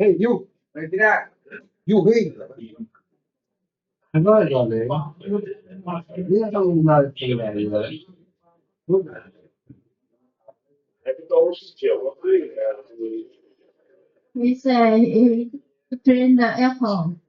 Hey, you! Pwede na! You, hey! Ano yan eh? Hindi na kang nag-email. He said he clean the aircon.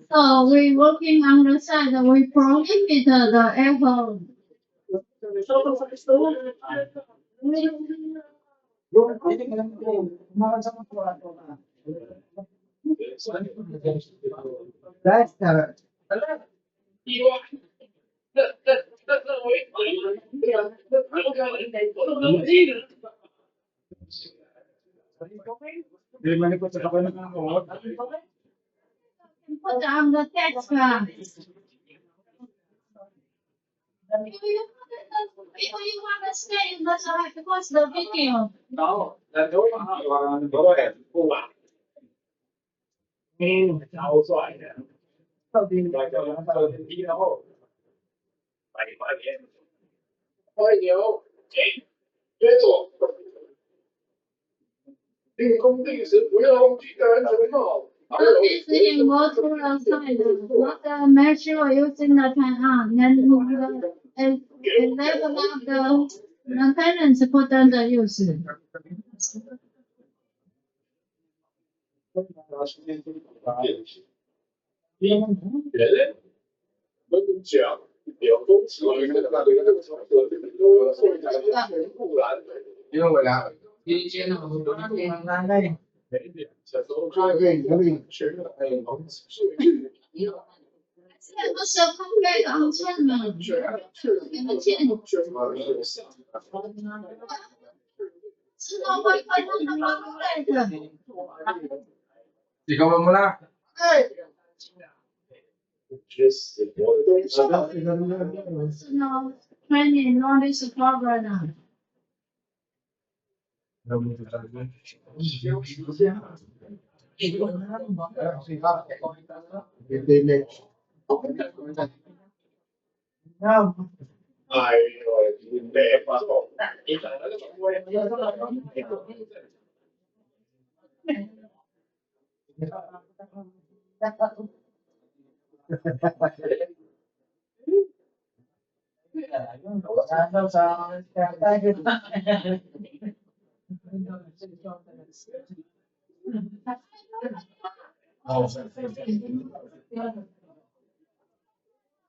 So we working on the side, we prohibit the aircon. That's the 你们那个这个那个我。 Put on the text. If you want to stay in the side, watch the video. Đó là đối với cô bạn nghe cháu xoài nè sau khi bài cho nó sau khi đi đâu phải phải nghe hơi nhiều chế作这个工地是不要几个人承诺。 So this you go to the side, not make sure using the pan then level up the maintenance put on the use. 人跟讲有公司那个这个场所都要做一个全部来，因为我俩一见那个没点，小时候这个学的还有公司数据。 这不是空白的钱吗？你们钱知道会快乐的吗？对的。 几个我们啦？ No training, no this program. 哎呦，没法搞，你讲那个中国人，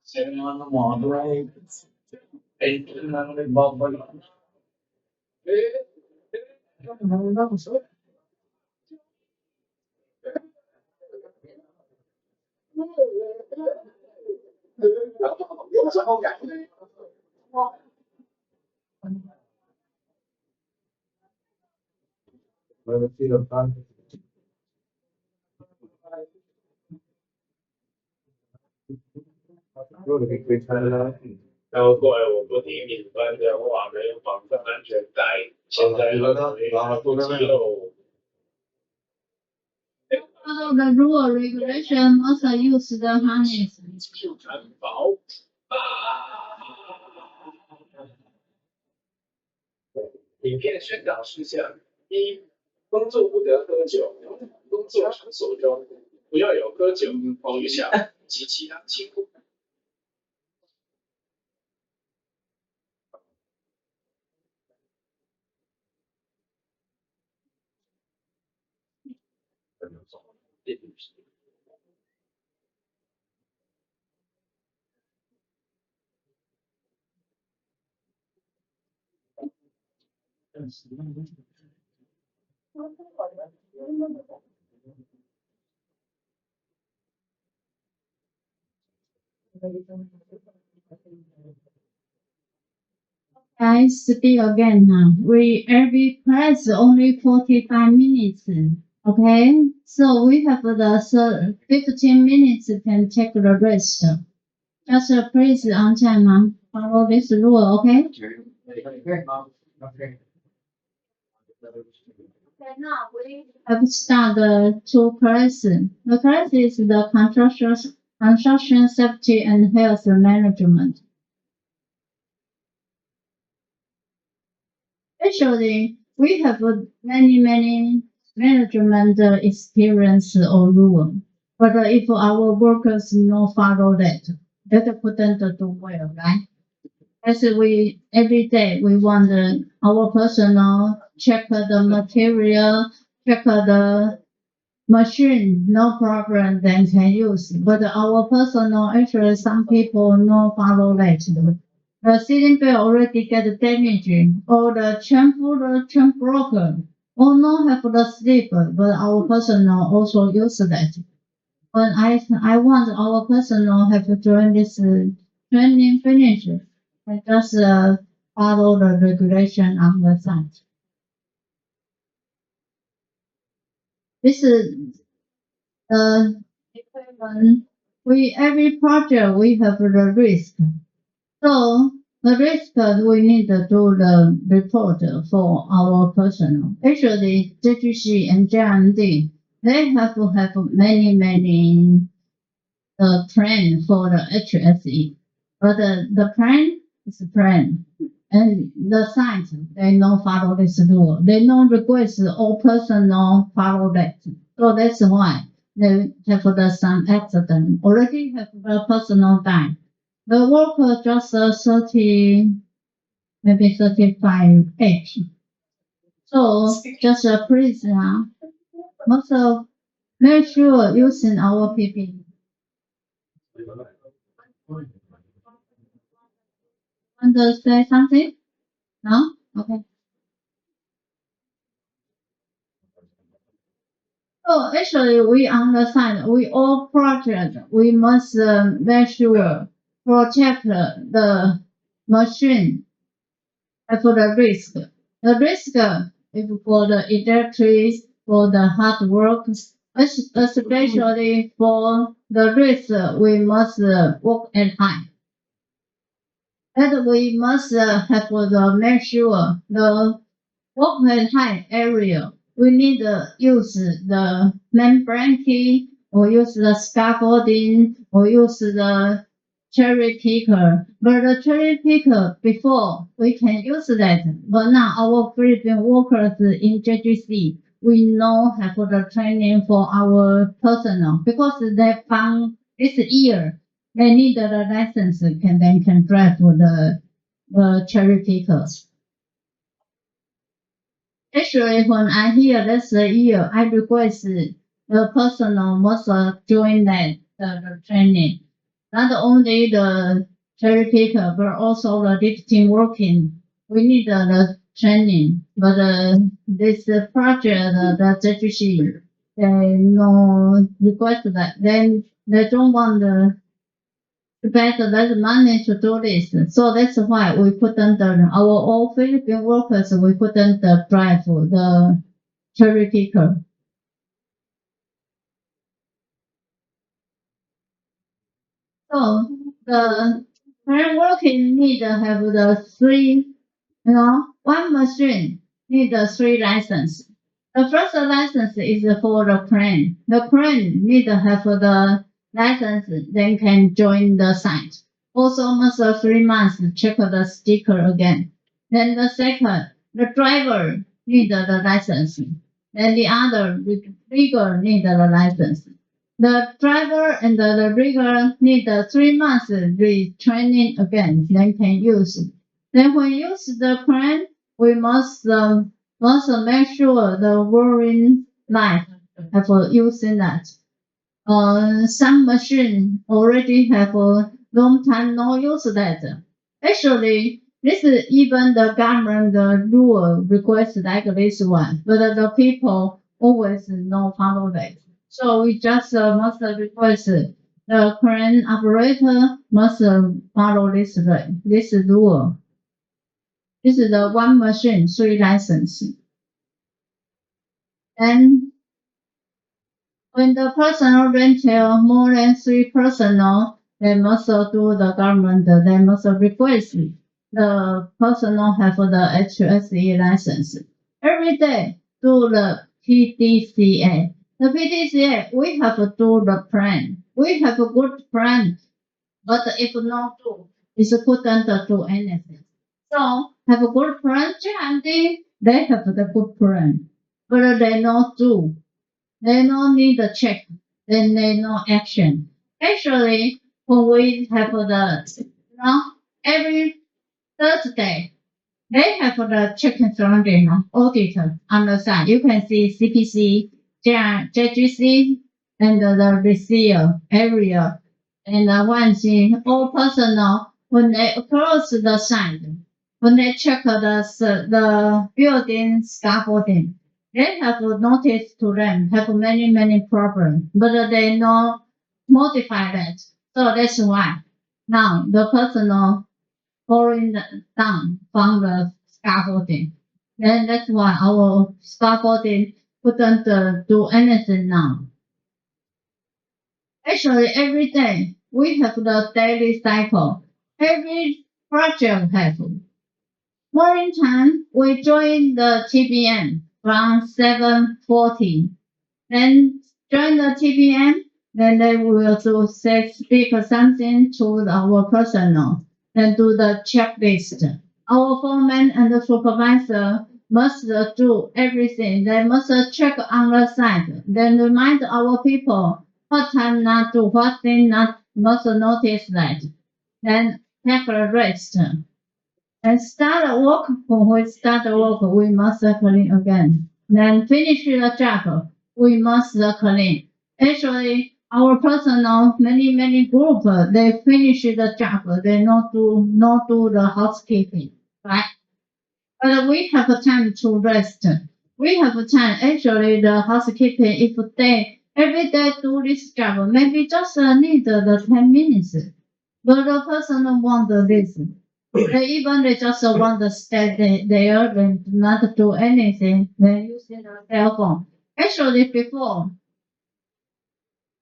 先让他忙出来，哎，那个包包里。 有时候感觉。 然后过来我不听你班的话，没有绑上安全带，现在肌肉。 Follow the rule regulation, must use the harness. 安保。影片宣导事项：一、工作不得喝酒，工作场所中不要有喝酒、取笑及其他情况。 I speak again now. We every class only 45 minutes. Okay, so we have the 15 minutes can take the rest. Just please on time, follow this rule. Okay. Okay, now we have start the two classes. The class is the construction safety and health management. Actually, we have many management experience or rule, but if our workers no follow that couldn't do well, right? As we every day we want our personnel check the material, check the machine, no problem, then can use. But our personnel actually some people no follow that. the ceiling bell already get damaged, or the chain broken, or not have the sleep, but our personnel also use that. But I want our personnel have to join this training finish and just follow the regulation on the site. This is the equipment. Every project we have the risk. So the risk we need to do the report for our personnel. Actually, JGC and JMD, they have to have many plan for the HSE. But the plan is a plan. And the site, they don't follow this rule. They don't request all personnel follow that. So that's why they have some accident. Already have the personnel die. The worker just 30, maybe 35 age. So just please also make sure using our PPE. Want to say something? No? Okay. So actually, we on the side, we all project, we must make sure protect the machine for the risk. The risk is for the electric, for the hard work, especially for the risk, we must work at high. And we must have the make sure the work at high area. We need to use the membrane key, or use the scaffolding, or use the cherry picker. But the cherry picker before we can use that. But now our Philippine workers in JGC, we know have the training for our personnel because they found this year they need the license can drive the cherry pickers. Actually, when I hear this year, I request the personnel must join that the training. Not only the cherry picker, but also the lifting working. We need the training. But this project, the JGC, they no request that. Then they don't want the better less money to do this. So that's why we put under our all Philippine workers, we put under drive the cherry picker. So the current working need to have the three, one machine need the three license. The first license is for the crane. The crane need to have the license, then can join the site. Also almost 3 months, check the sticker again. Then the second, the driver need the license. Then the other rigger need the license. The driver and the rigger need 3 months retraining again, then can use. Then when use the crane, we must also make sure the whirling light have using that. Some machine already have a long time no use that. Actually, this is even the government the rule request like this one, but the people always not follow that. So we just must request the crane operator must follow this rule. This is the one machine, 3 license. And when the personnel rental more than 3 personnel, they must do the government, they must request the personnel have the HSE license. Every day do the PDCA. The PDCA, we have to do the plan. We have a good plan, but if not do, it's couldn't do anything. So have a good plan, they have the good plan, but they not do. They don't need a check. Then they no action. Actually, when we have every Thursday, they have the check and surrounding audit on the side. You can see CPC, JGC, and the receiver area. And one thing, all personnel, when they cross the side, when they check the building scaffolding, they have noticed to them have many problems, but they not modify that. So that's why now the person falling down from the scaffolding. Then that's why our scaffolding couldn't do anything now. Actually, every day we have the daily cycle. Every project has. Morning time, we join the TBM from 7:40. Then join the TBM, then they will speak something to our personnel, then do the checklist. Our foreman and the supervisor must do everything. They must check on the side. Then remind our people what time not do, what thing not must notice that. Then take a rest. And start work. When we start work, we must clean again. Then finish the job, we must clean. Actually, our personnel, many group, they finish the job. They not do the housekeeping, right? But we have time to rest. We have time. Actually, the housekeeping, if they every day do this job, maybe just need the 10 minutes. But the person want this. They just want to stay there and not do anything. They're using the cell phone. Actually, before,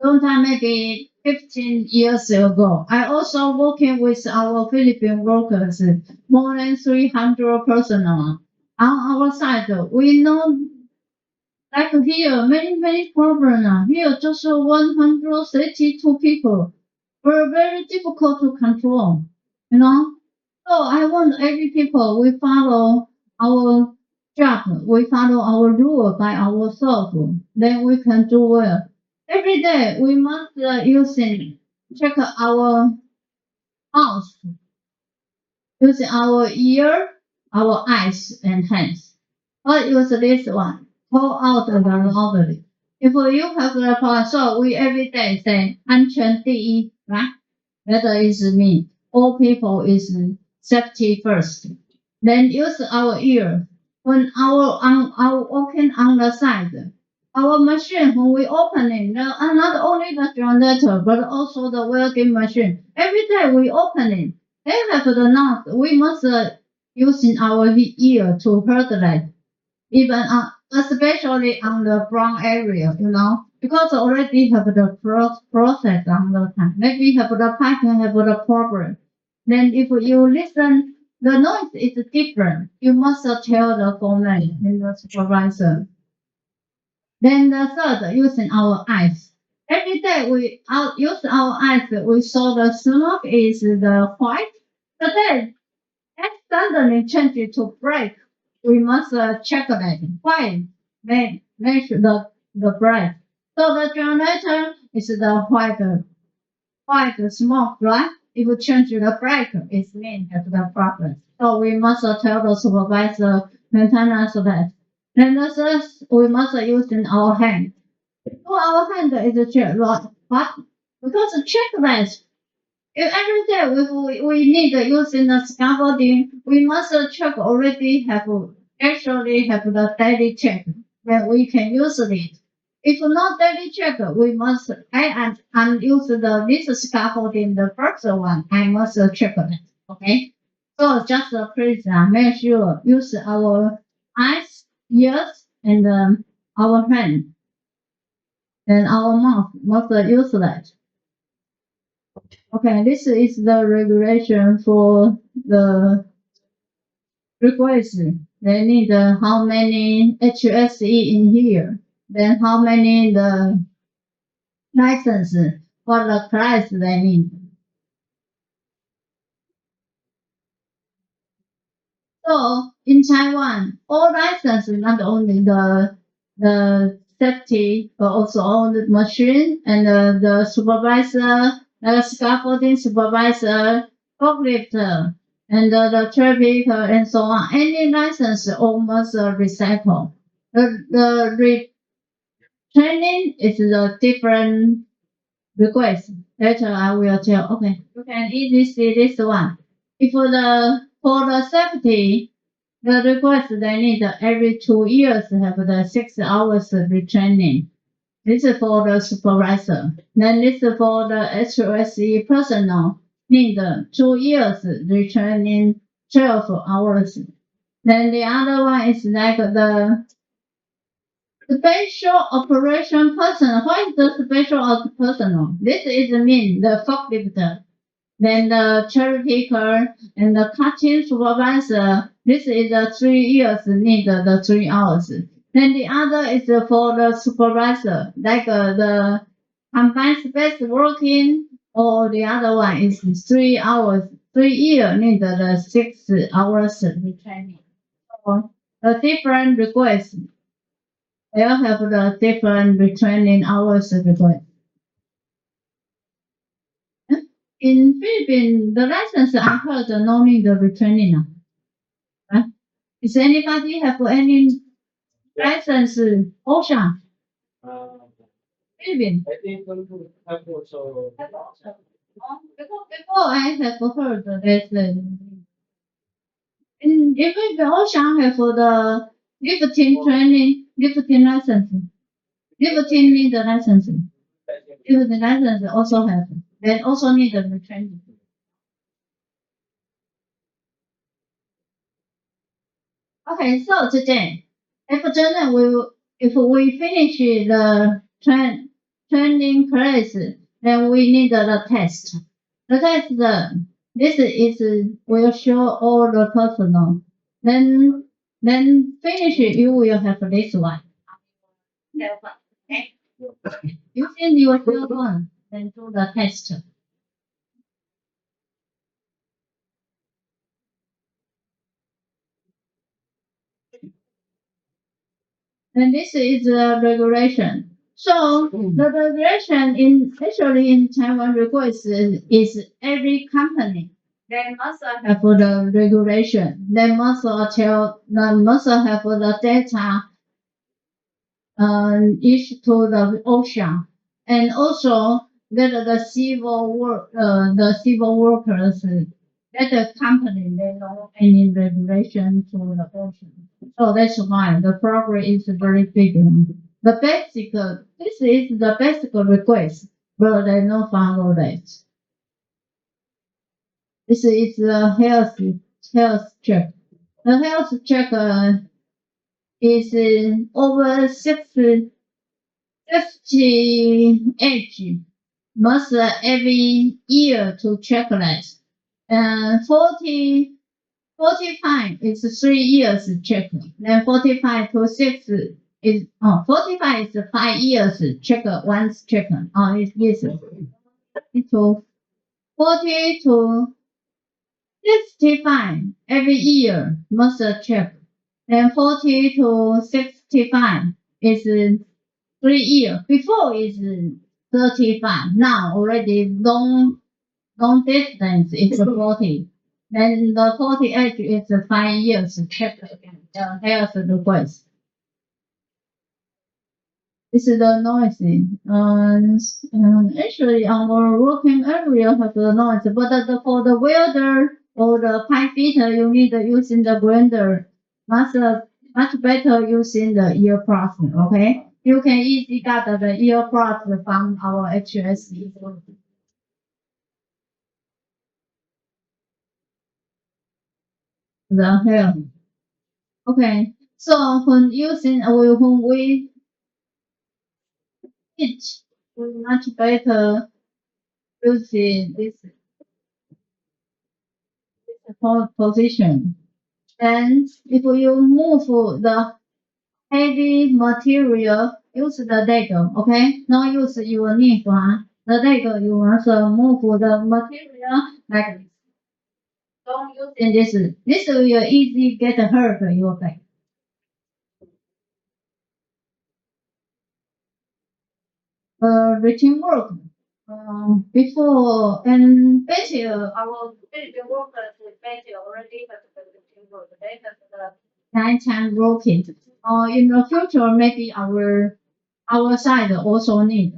sometime maybe 15 years ago, I also working with our Philippine workers, more than 300 personnel. On our side, we know, like here, many problems. Here, just 132 people. Were very difficult to control, you know. So I want every people we follow our job, we follow our rule by ourselves, then we can do well. Every day we must check our mouth, using our ear, our eyes and hands. Or use this one, pull out the loudly. If you have the point, so we every day say 安全第一, right? That is mean all people is safety first. Then use our ear. When our walking on the side, our machine when we open it, not only the generator but also the welding machine. Every day we open it. They have the knot. We must using our ear to hear that. Even especially on the brown area, you know, because already have the process on the time. Maybe have the pipe and have the problem. Then if you listen, the noise is different. You must tell the foreman and the supervisor. Then the third, using our eyes. Every day we use our eyes. We saw the smoke is the white, but then it suddenly changes to black. We must check that. Why? They measure the black. So the generator is the white smoke, right? If you change the black, it means have the problem. So we must tell the supervisor, maintenance that. Then the third, we must use in our hand. So our hand is check, right? But because check that, if every day we need using the scaffolding, we must check actually have the daily check. Then we can use it. If not daily check, we must I use this scaffolding, the first one. I must check it. Okay. So just please make sure use our eyes, ears, and our hand, and our mouth must use that. Okay, this is the regulation for the request. They need how many HSE in here, then how many the license for the class they need. So in Taiwan, all licenses, not only the safety, but also all the machine and the supervisor, the scaffolding supervisor, forklifter, and the traffic and so on. Any license almost recycle. The training is a different request. Later I will tell. Okay, you can easily see this one. if for the safety, the request they need every 2 years have the 6 hours retraining. This is for the supervisor. Then this is for the HOSE personnel need 2 years retraining 12 hours. Then the other one is like the special operation personnel. What is the special personnel? This is mean the forklifter, then the cherry picker, and the cutting supervisor. This is the 3 years need the 3 hours. Then the other is for the supervisor, like the combined space working, or the other one is 3 hours, 3 years need the 6 hours training. So the different requests, they all have the different retraining hours request. In Philippines, the license I heard no need the retraining now. Huh? Is anybody have any license? Ocean, Philippines. I think have also. Before I have heard that in even the Ocean have the lifting training, lifting license. Lifting need the license. Lifting license also have. Then also need the retraining. Okay, so today, if we finish the training class, then we need the test. The test, this is will show all the personal. Then finish, you will have this one. Okay. Using your cell phone, then do the test. And this is the regulation. So the regulation in Taiwan request is every company. They must have the regulation. They must have the data issued to the ocean, and also that the civil workers that the company they know any regulation to the ocean. So that's why the program is very big. The basic this is the basic request, but they don't follow that. This is the health check. The health check is over 50 age must every year to check that. 45 is 3 years check. Then 45 to 6 is 45 is 5 years check once check. It's this. So 40 to 65 every year must check. Then 40 to 65 is 3 years. Before is 35. Now already long distance is 40. Then the 40 age is 5 years. Check again. Here's the request. This is the noise. Actually, our working area has the noise, but for the welder or the pipe fitter, you need using the blender. Much better using the earplugs. Okay, you can easily get the earplugs from our HSC. The hair. Okay, so when we teach, we much better using this position. And if you move the heavy material, use the leg, okay? Not use your knee, the leg, you must move the material like this. Don't use in this. This will easily get hurt your back. Routine work. Before and better, our better workers better already have the routine work. They have the nighttime routine. In the future, maybe our side also need.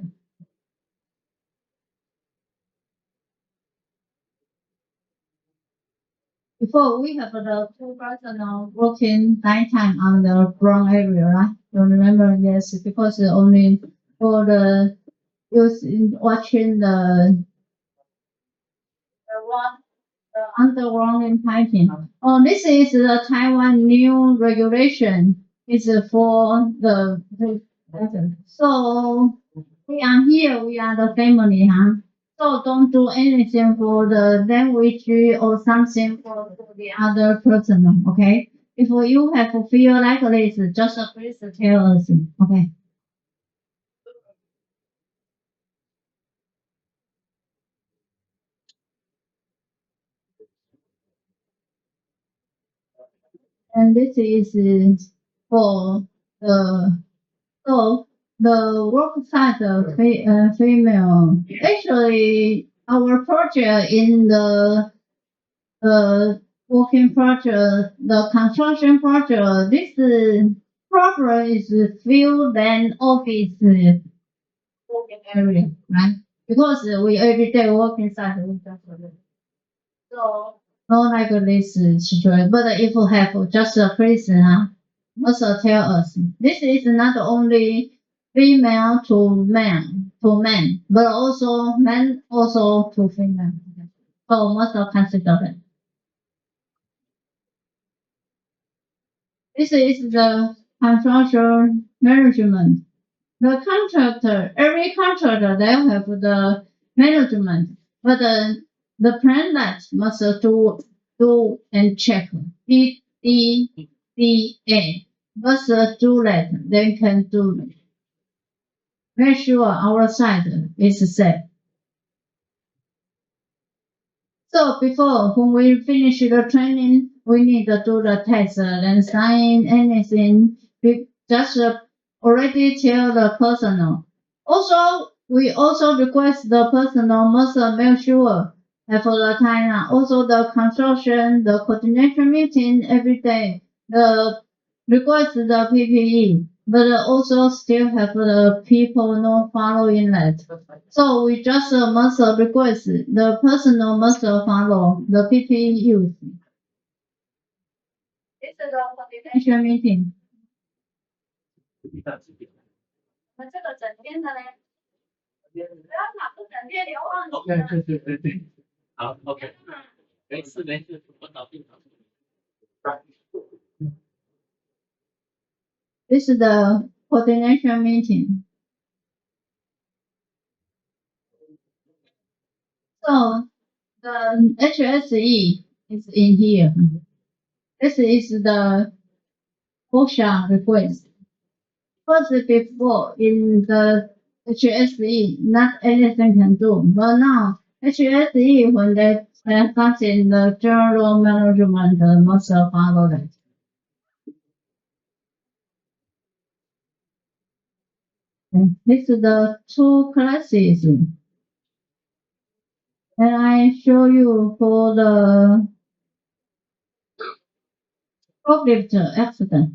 before we have the two personnel working nighttime on the brown area, right? You remember? Yes, because only for the watching the one, underground piping. Oh, this is the Taiwan new regulation. It's for the so we are here. We are the family, huh? So don't do anything for the language or something for the other person, okay? If you have feel like this, just please tell us, okay? And this is for the so the work side of female. Actually, our project in the working project, the construction project, this problem is field and office working area, right? Because we every day work inside the window. So not like this situation. But if you have just a person, also tell us this is not only female to man, but also men also to female. So must consider it. This is the construction management. The contractor, every contractor, they have the management, but the planet must do and check. DDA must do that. They can do it. Make sure our side is safe. So before, when we finish the training, we need to do the test and sign anything. We just already tell the personnel. Also, we also request the personnel must make sure that for the time. Also, the construction, the coordination meeting every day. The request the PPE, but also still have the people not following that. So we just must request the personnel must follow the PPE use. this is the Coordination meeting. 我们这个整天的嘞，不要老是整天流忘记 OK， 了。对，好 OK， 没事，不倒闭。This is the coordination meeting. So the HSE is in here. This is the workshop request. First before in the HSE, not anything can do. But now HSE when they have something, the general management must follow that. This is the two classes. And I show you for the forklift accident.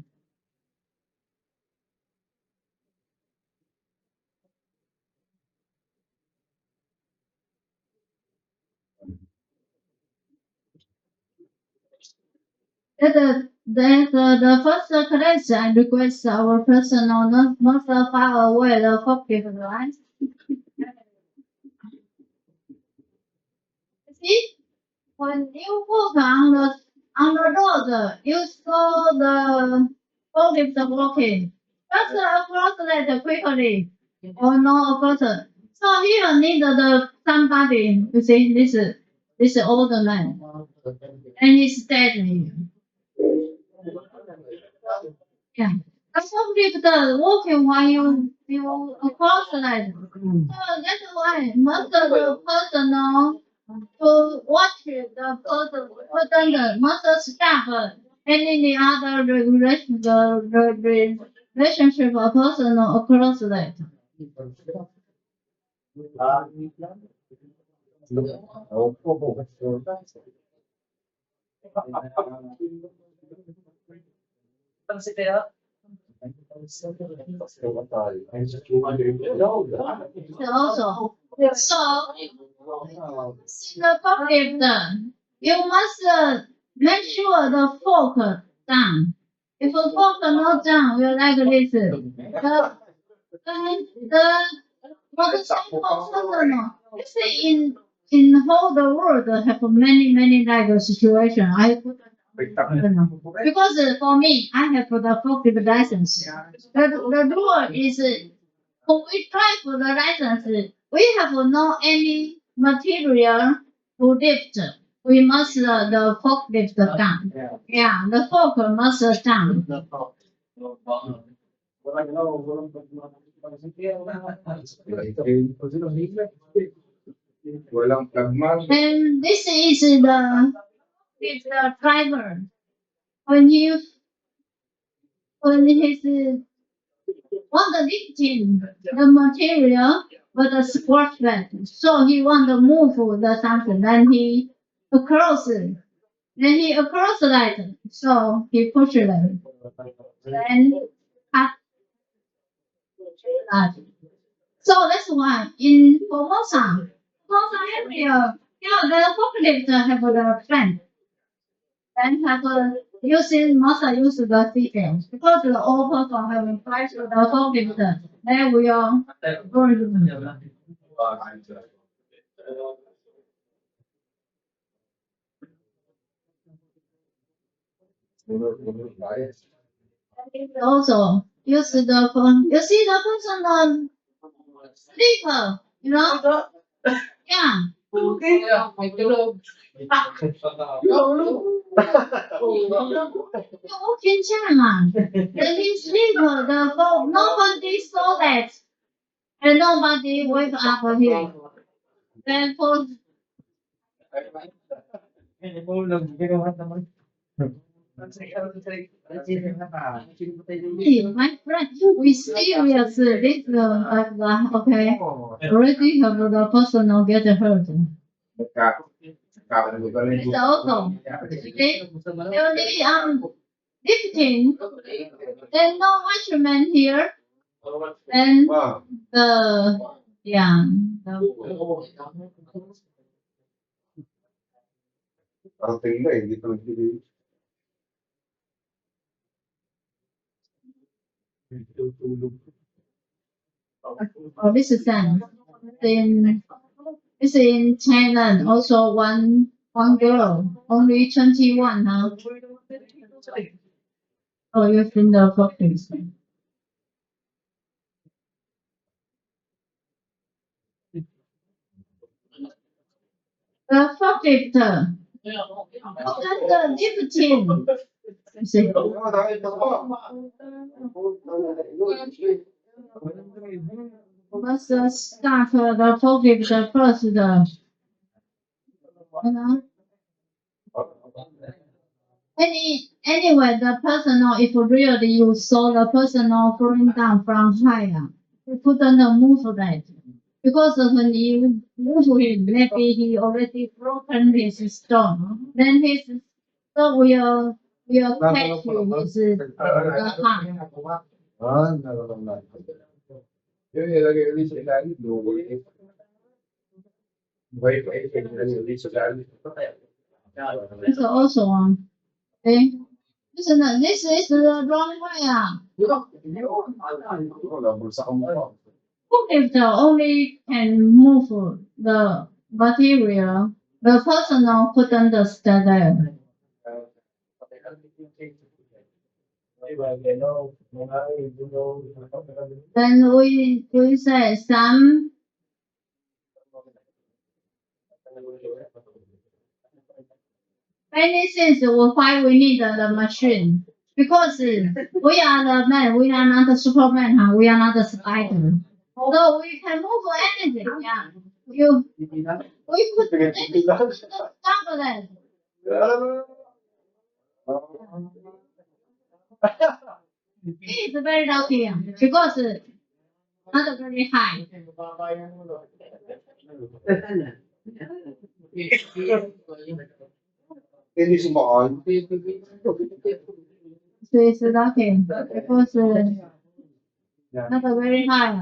The first class I request our personnel not far away the forklift, right? See, when you walk on the road, you saw the forklift walking. Just across that quickly, or no person. So here need the somebody. You see, this old man, and he's dead here. Yeah. The forklift walking while you across that. So that's why most of the personnel to watch the person must stop any other relationship or personal across that. Also, so in the forklift, you must make sure the fork down. If the fork not down, we like this. The motorcycle personal. This in whole the world have many like situation. I don't know. Because for me, I have the forklift license. The rule is when we try for the license, we have no any material to lift. We must the forklift down. Yeah, the fork must down. And this is the driver when he's want to lifting the material with a squash bed. So he want to move the something. Then he across it. Then he across that. So he push it. Then cut that. So that's why in Formosa area, yeah, the forklift have the fan. Then have using must use the sequence because the old person have price the forklift. They will burn. Also use the phone. You see the person on sleeper, you know? Yeah. Walking chairman. Then he sleeper, the phone. Nobody saw that. And nobody wake up him. Then for my friend, we serious this okay. Already have the personal get hurt. It's also only lifting. There's no measurement here. And the yeah this is in it's in Thailand. Also one girl only 21 now. Oh, you've been the focus. The focus. The lifting. See. Let's start the focus first. You know. Anyway, the personal, if really you saw the personal falling down from higher, you couldn't move that. Because when you move him, maybe he already broken his stone. Then his stone will catch you with the hand. It's also one. Okay. Listen, this is the wrong way. If the only can move the material, the personal couldn't stay there. Then we say some many things why we need the machine. Because we are the man, we are not the Superman, huh? We are not the spider. So we can move anything. Yeah. We put anything on the top of that. He is very lucky because not very high. So it's lucky because not very high.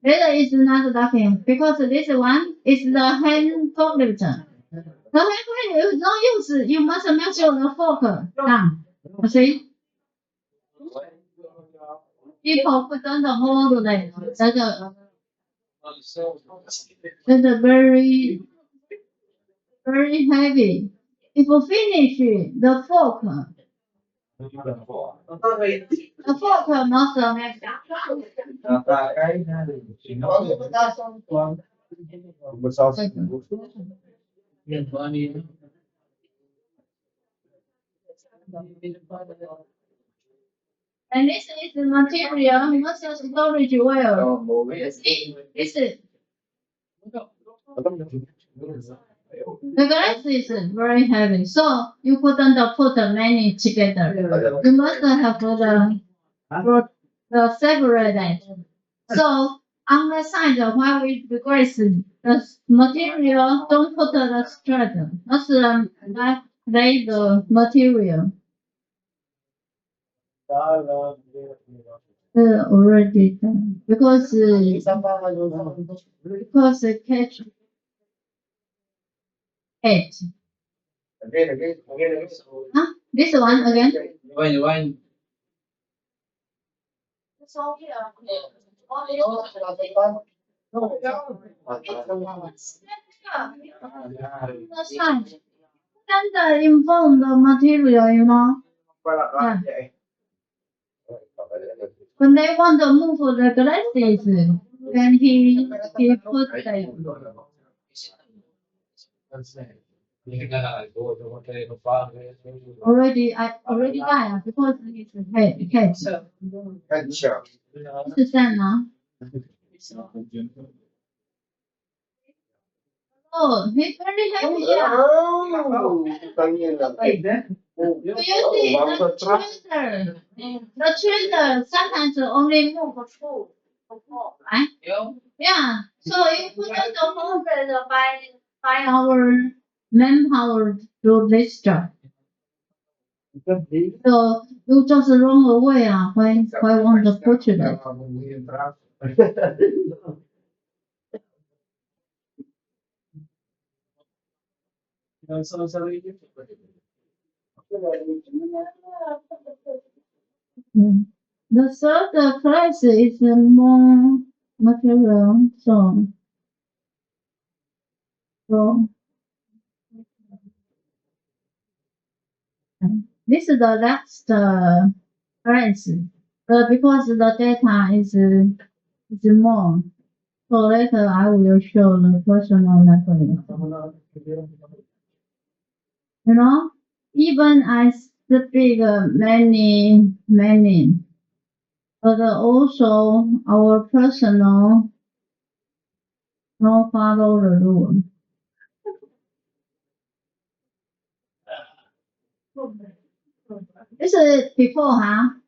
Later is not lucky because this one is the hand forklift. The when you don't use, you must make sure the fork down. You see? People put on the whole leg. That's very, very heavy. If you finish the fork must make and this is the material must storage well. See, this is the glass is very heavy, so you couldn't put many together. You must have the separate. So on the side while we degrade the material, don't put the straight. Just lay the material. Already done because it catch it. Huh? This one again? One. Then inform the material, you know. Yeah. When they want to move the glasses, then he put already died because it's head. It's the same now. Oh, he's very happy. Yeah. You see the trader sometimes only move two, right? Yeah. So you put the whole by our manpower do this job. So you just run away when want to put it. The third price is more material, so this is the last price. Because the data is more. So later I will show the personal method. You know, even I speak many, but also our personal no follow the rule. This is before,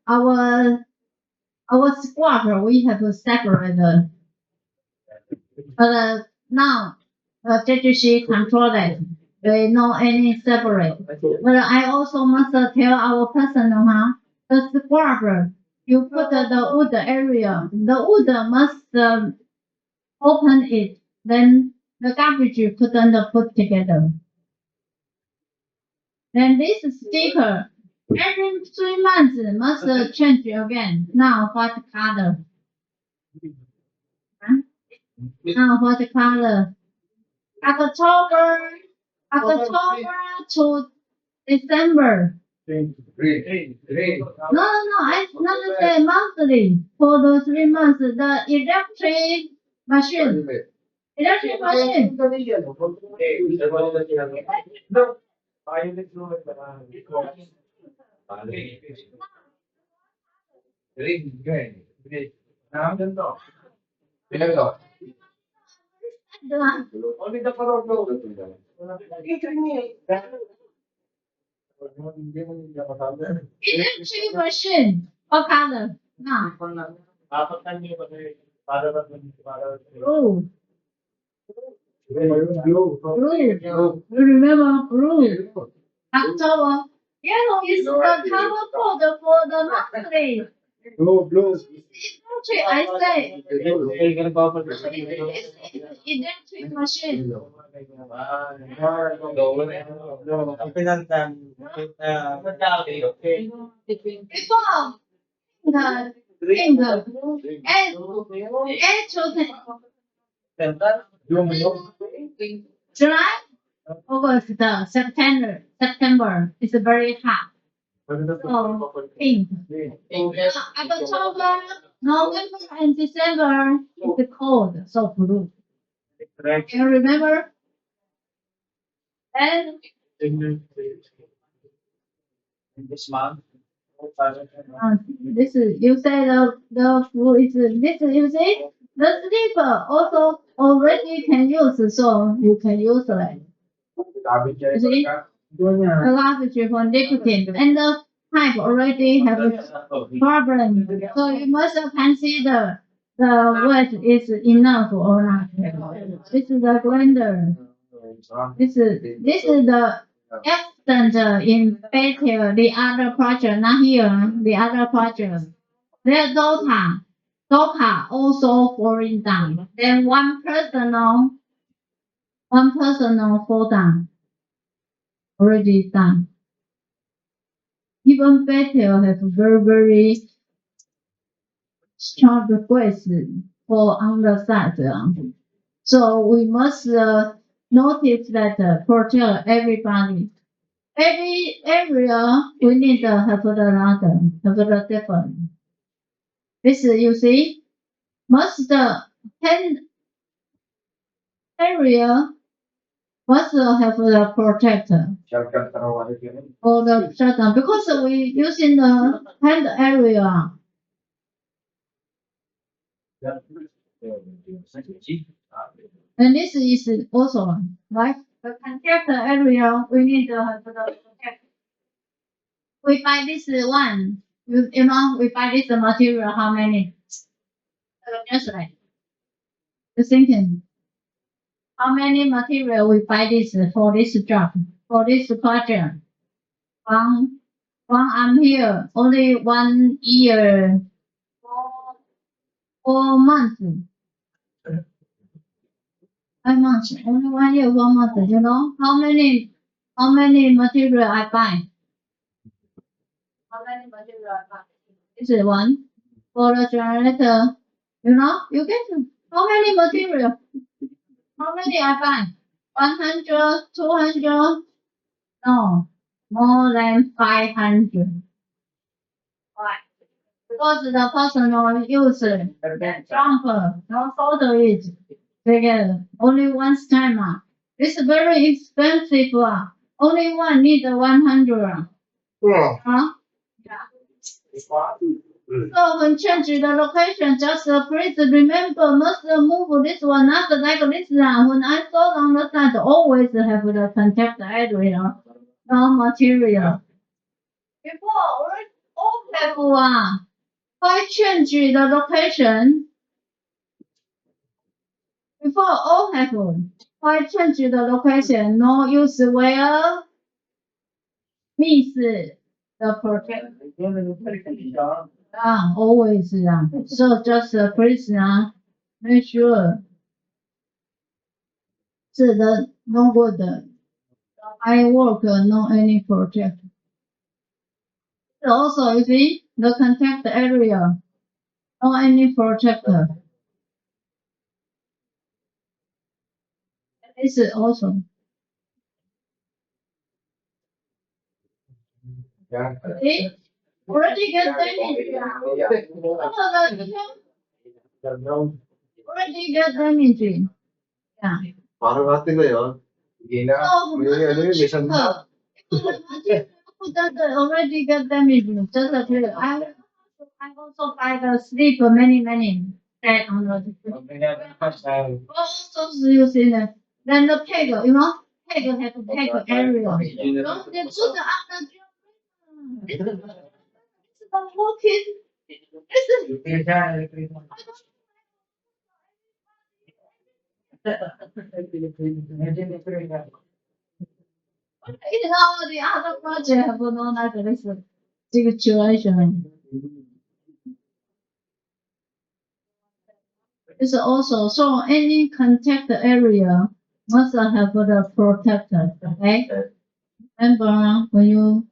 our squad we have to separate but now JGC control it. They no any separate. But I also must tell our personnel, the squad you put the wood area. The wood must open it. Then the garbage you couldn't put together. Then this sticker every 3 months must change again. Now what color? Now what color? October to December. No, I not say monthly. For the 3 months, the electric machine. Electric machine. What color? No. Blue. You remember blue? October. Yellow is the color code for the monthly. Blue. Electric, I say. Electric Electric machine. Before the thing, July, August, September is very hot. So pink. October, November, and December is cold, so blue. Can you remember? And This month. this is you say the food is this you see the sleeper also already can use, so you can use it. You see the garbage for nicotine and the pipe already have a problem, so you must consider the weight is enough or not. This is the grinder. This is the accident in Bethel, the other project, not here, the other project. Their daughter also falling down. Then one personal fall down, already done. Even Bethel have very strong request for on the side. So we must notice that protect everybody. Every area we need to have the different. This you see, must 10 area must have the protector or the shutdown because we using the 10 area. And this is also right. The protector area we need to have the protector. We buy this one. You know, we buy this material how many? Just like you thinking. How many material we buy this for this job, for this project? One I'm here only 1 year, 4 months. 5 months, only 1 year, 4 months. You know how many material I buy? How many material I buy? This is one for the generator. You know you get how many material? How many I buy? 100, 200? No, more than 500. Why? Because the personal use jumper, no photo is together. Only once time. It's very expensive. Only one need 100. Huh? So when change the location, just please remember must move this one, not like this one. When I saw on the side, always have the contact area, no material. Before all have why change the location? Before all have why change the location? No use where miss the project. Always. So just please make sure the no good. I work no any project. Also, you see the contact area, no any project. This is also. See, already get damage. Already get damage. Yeah. So, already get damage. Just a few. I also buy the sleep many that on the. Also using it. Then the peg, you know, peg have to peg area. Don't they put the other. It's the walking. You know, the other project have no like this situation. It's also so any contact area must have the protector. Okay. Remember when you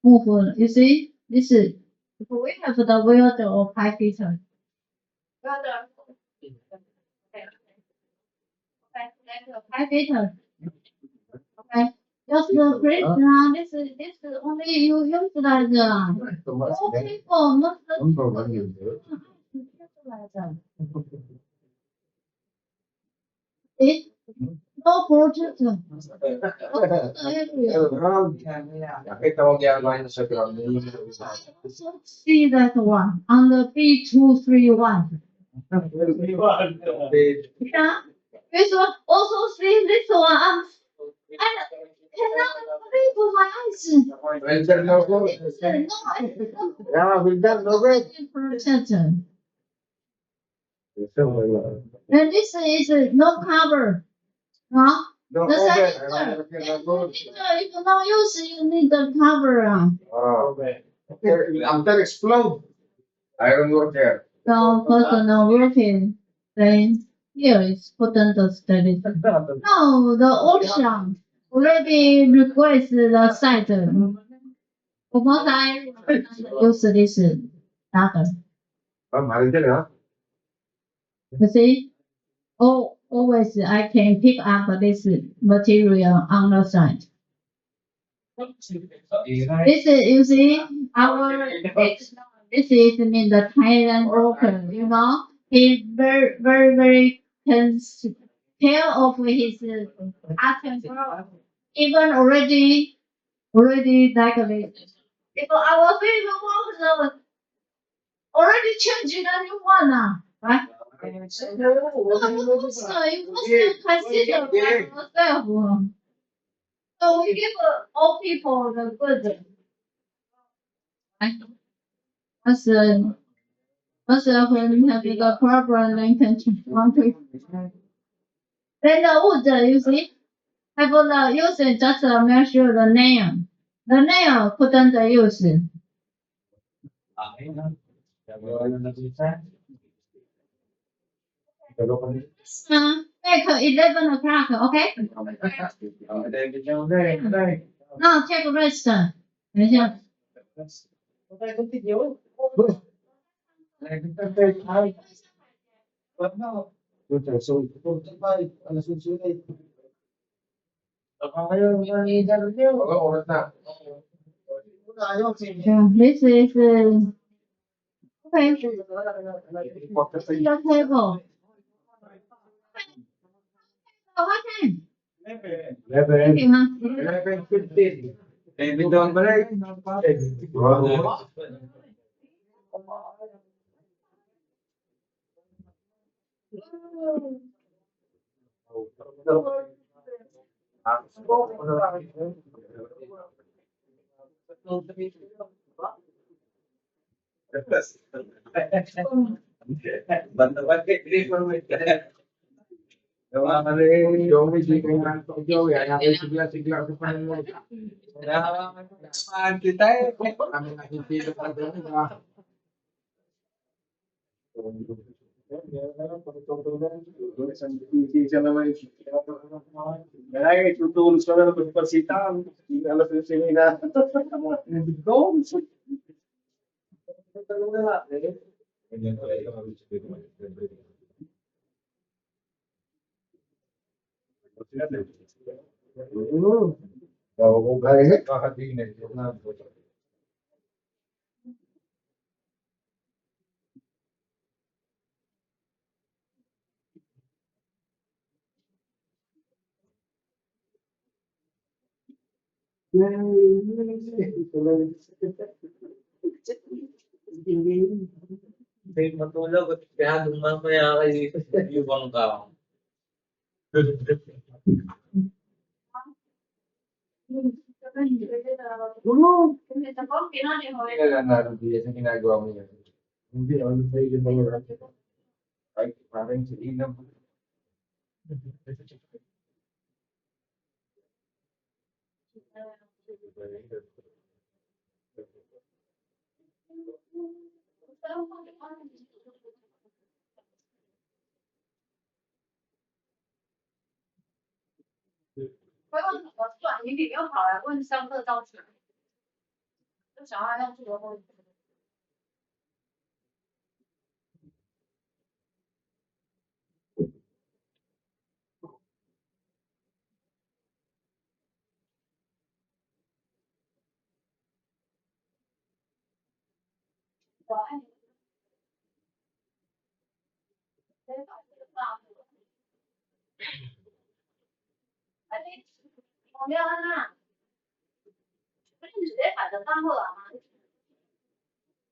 move, you see this is if we have the welder or pipe fitter. Welder. Okay. Pipe fitter. Okay. Just the bridge now. This is only you use like all people must it no protector. Nakita mo ginagawa niya sa ground. So see that one on the B231. Yeah. This one also see this one. I cannot believe my eyes. Welder na ako. Welder na ako. Protector. And this is no cover. Huh? The cylinder. If you don't use it, you need the cover. After explode, iron worker. So personal working, then here is put on the study. Now the ocean already request the site. Because I use this data. Mahal din ha? You see, always I can pick up this material on the site. This is, you see, this is mean the Thailand worker, you know, he very care of his item, even already like this. If our favorite worker already changed a new one now, right? So you must consider yourself. So we give all people the good. As when having a problem and want to. Then the wood, you see, have the use just measure the nail. The nail couldn't use. Make 11 o'clock, okay? Now take a rest. 等一下。Yeah, this is okay. Your table. Oh, what time? 11. Tutulog ka na ng pagpasitaan. Hindi na alas yung sinina. Go! Okay. Matulog at kaya lumamaya kayo ibang ka. Sa ginagawa mo yan. Hindi, ano tayo yung mga ay, parang sa inam. 会问怎么算，你得要跑来问上课教学，就小孩要做的东西。我爱你，真的是大部。哎，我没有啊，不是你直接摆着放过来吗？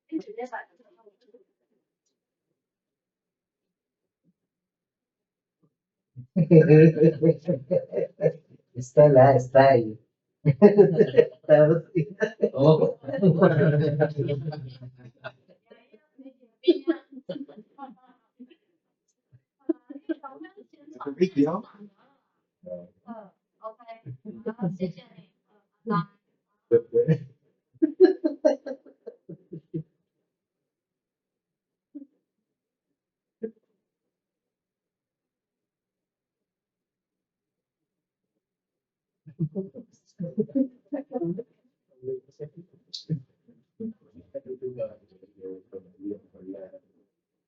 你直接摆着放过来。Está lá, está aí. Tapos, Oh. Video. OK，好，谢谢你，拜。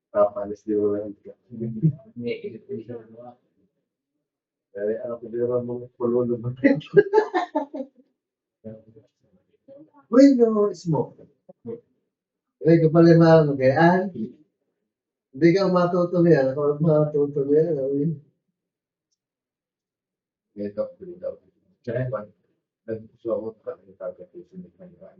Papalis di mo lang. Dari ano ko din mo pululo mo. Bueno, smoke. Eh, kapag magayaan, hindi ka matuto niya. Ako matuto niya. Ito, ito. Kaya ba? Nagpuso ako sa kanya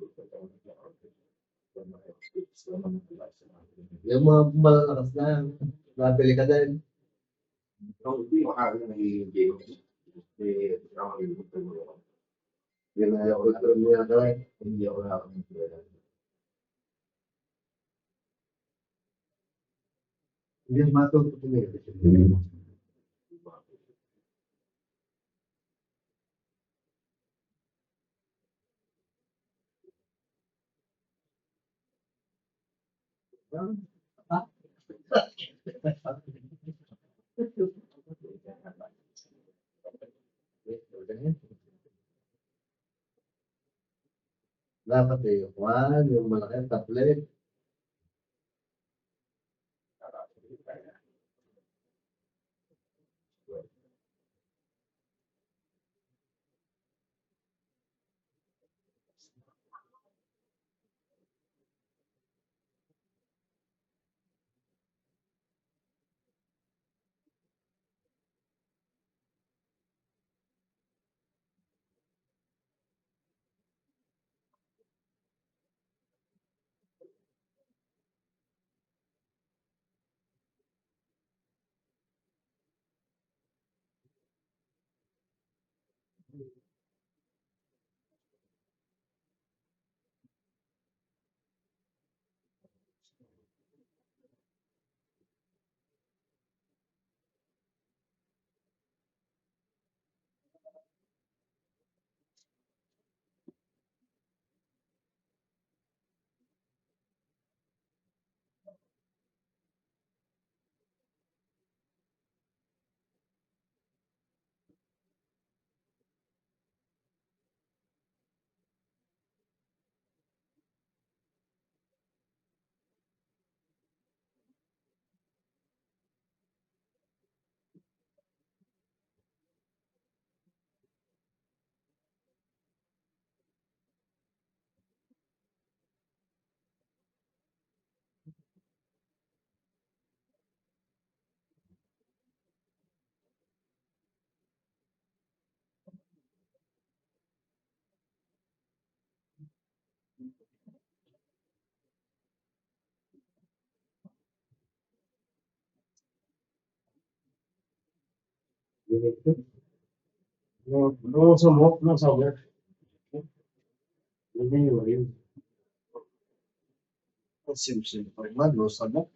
yung mga malalakas na, nabili ka din. Hindi, makakita na yung game. Yun na ako niya gawin. Hindi ako nakakita. Hindi matuto niya. Dapat eh, yung malaki, tablet. No, no somos, no somos. Sim, mas não somos.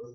Ja,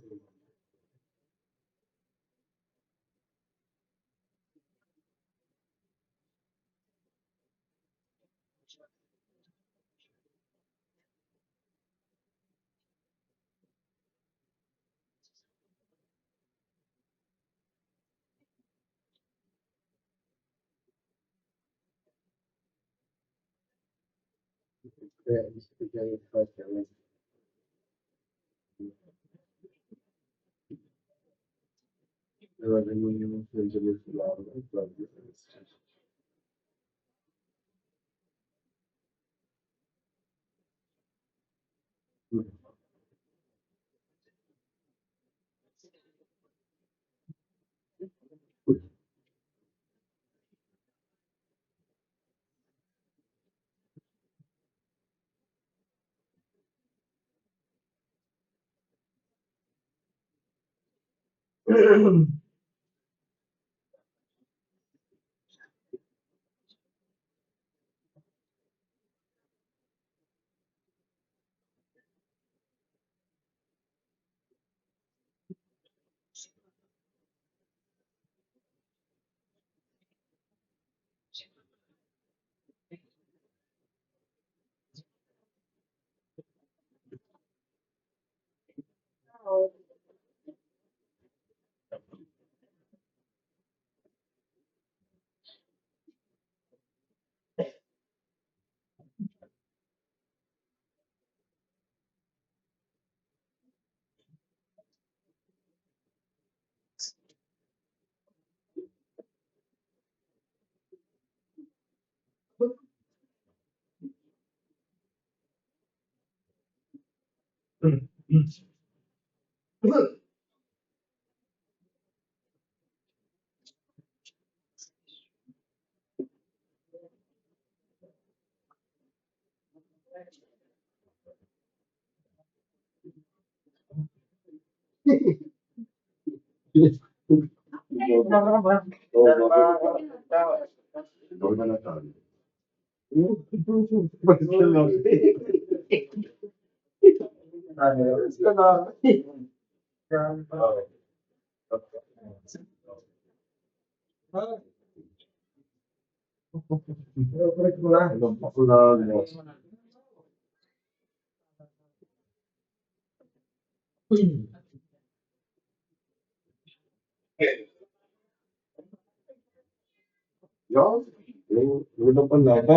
nur noch mal leider.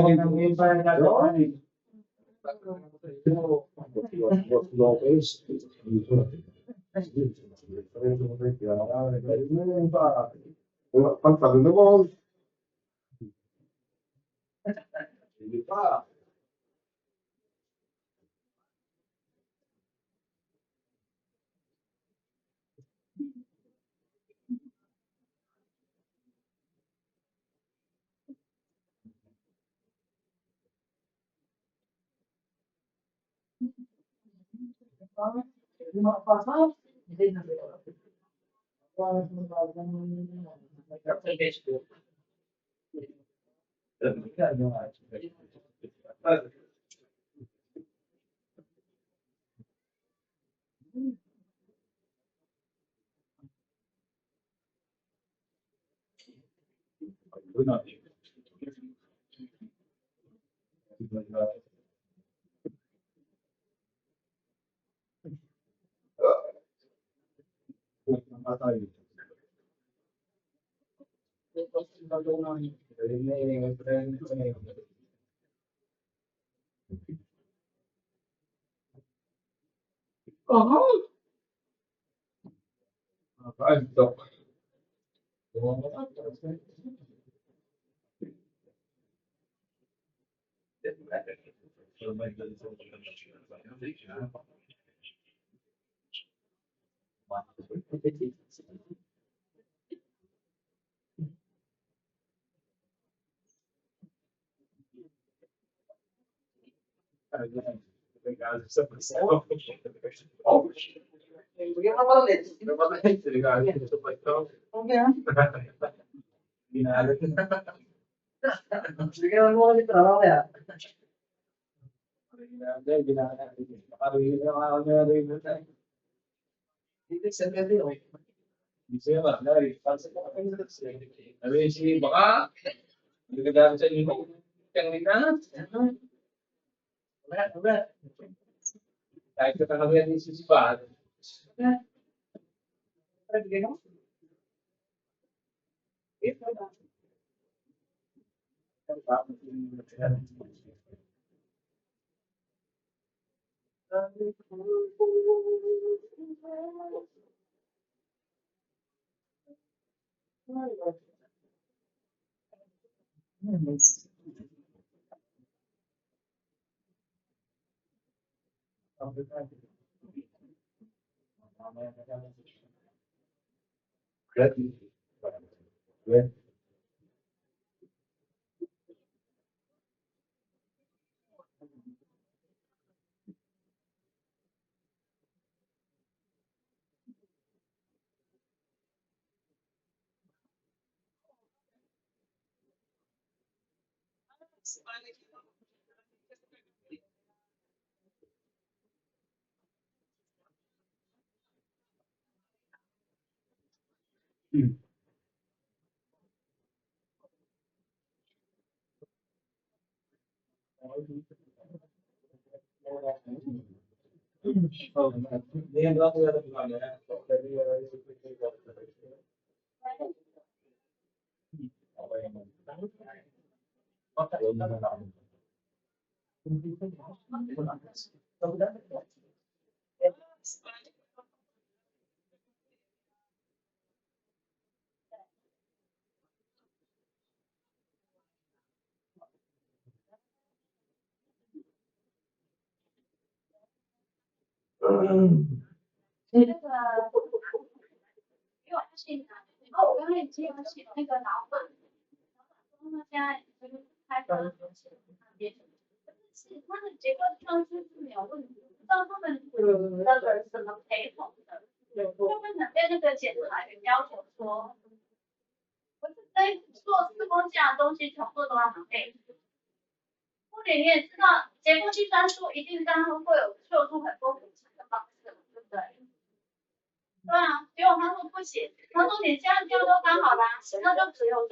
What law is? Pantalon naman. Hindi pa. Bisa ba? Dari pasok ko kasi sabi si baka nagdadaan sa inyo yang lina. Wala. Kahit ka kami ni si Sipa. Dia bilang aku ada gimana ya. Dari那个，因为我信他，然后我刚才接我写那个老板，说他现在就是开发那边，是他的结构上是没有问题，不知道他们那个什么陪同的，他们被那个检查员要求说，我是在做施工架的东西全部都要拿背。物理你也知道，结构计算书一定当中会有做出很多补偿的方式，对不对？对啊，结果他说不行，他说你这样就都刚好啦，那就只能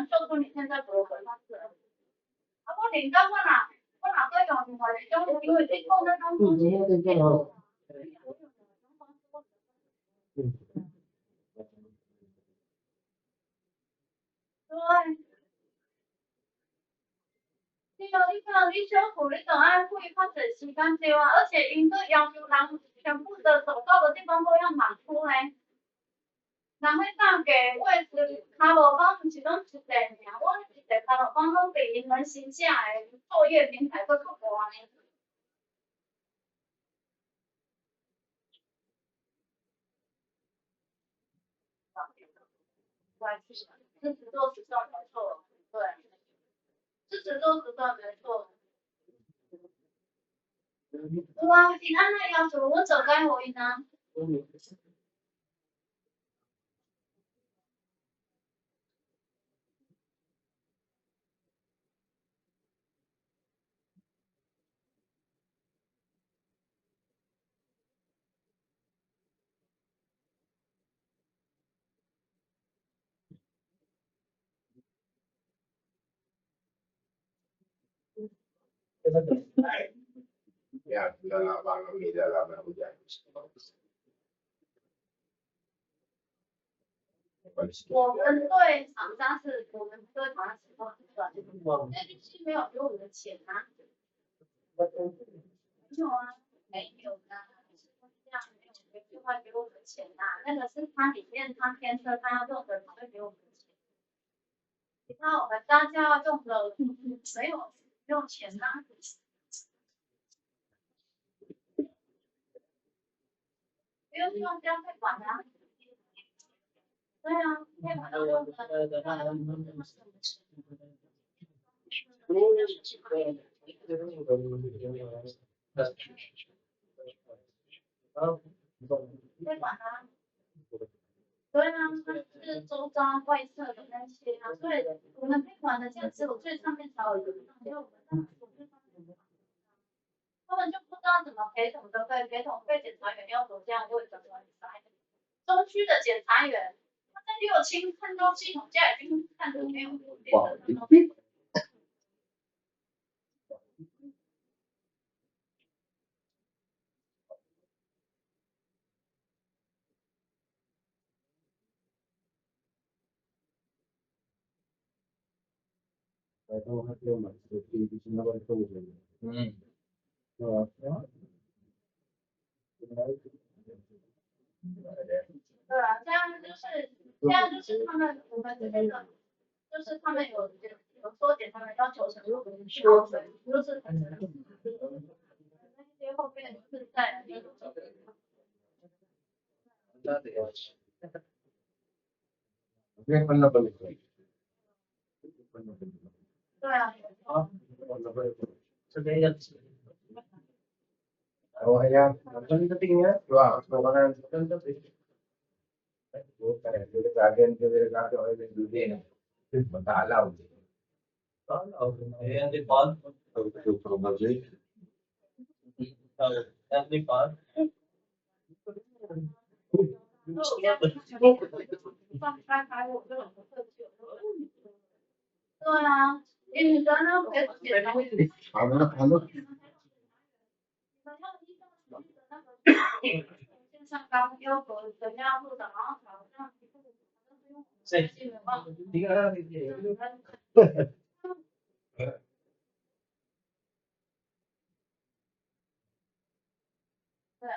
做出你现在所有的方式了。他说你刚我哪个有你回就因为这空那当中对。你小付你就爱费较侪时间对啊，而且因个要求人全部的走到的地方都要满出嘞。人迄搭价我是卡路方毋是拢一个尔，我一个卡路方拢比因们新下的作业平台佫较大呢。是只做实算没错，对，是只做实算没错。有啊，是安那要求，我做解互因啊。Ya, la mano mira la mano ya. 我们对厂商是，我们对厂商是不算，那就是没有给我们的钱啊。没有啊，没有的，这样没有就会给我们钱呐、那个是它里面它天车它要用的才会给我们钱。其他我们大家用的没有用钱呐、不用用这样会管啊。对啊，配管都用的。配管啊。对啊，它是周遭外侧的那些啊，所以我们配管的这样只有最上面才有用，因为我们他们就不知道怎么赔什么的费，赔什么费检查员要走这样就会整个很塞。中区的检察员，他在六轻看到系统架已经看得没有别的了。嗯，对啊，这样就是他们我们这边的，就是他们有说检察员要求成入消费，就是可能那些后面是在那种。对啊。这边要。Oh ya, nonton ketingnya, wah, pokoknya nonton tapi. Bukan, itu bagian dari kado itu dulu ni. Mentalau. Tahu, yang di pon. Itu probably. Yang di pon. 对啊，因为你刚刚可以简单一点。好了好了。线上刚要和人家部长，然后好像谁？你看你。对啊。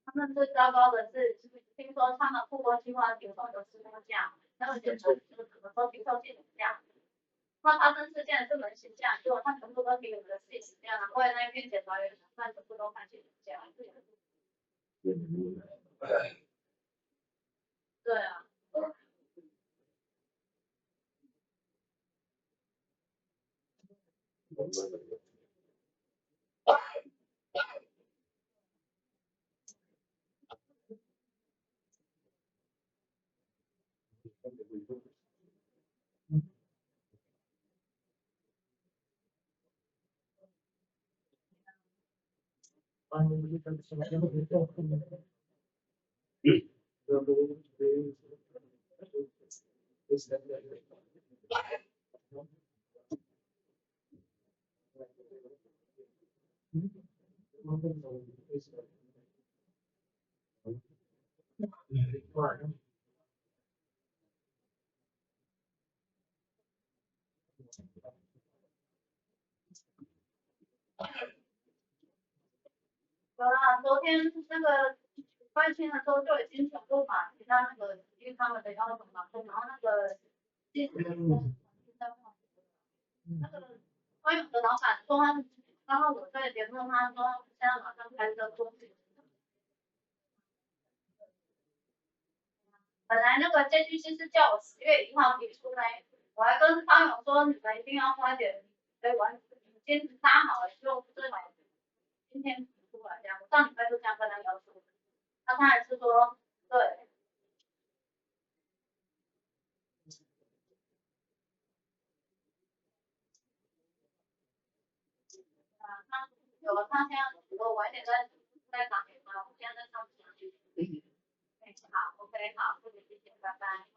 他们最糟糕的是，听说他们复工计划提供的是工价，他们检测就是怎么说提供系统价。那发生事件是门型价，结果他全部都提我们的系统价，然后那一篇检察员判全部都判系统价。对啊。有啦，昨天那个关心的时候就已经全部把其他那个因为他们的要求嘛，然后那个记者那个关有的老板说他们，刚刚我在联络他说现在马上开车过去。本来那个 JGC 是叫我10月1号提出来，我还跟方勇说你们一定要花点完坚持搭好了，就最好今天提出来这样，我上礼拜就这样跟他要求，那他还是说对。他有了，他现在我晚一点再打给他，我现在在上班。好 ，OK， 好，谢谢，拜拜，好。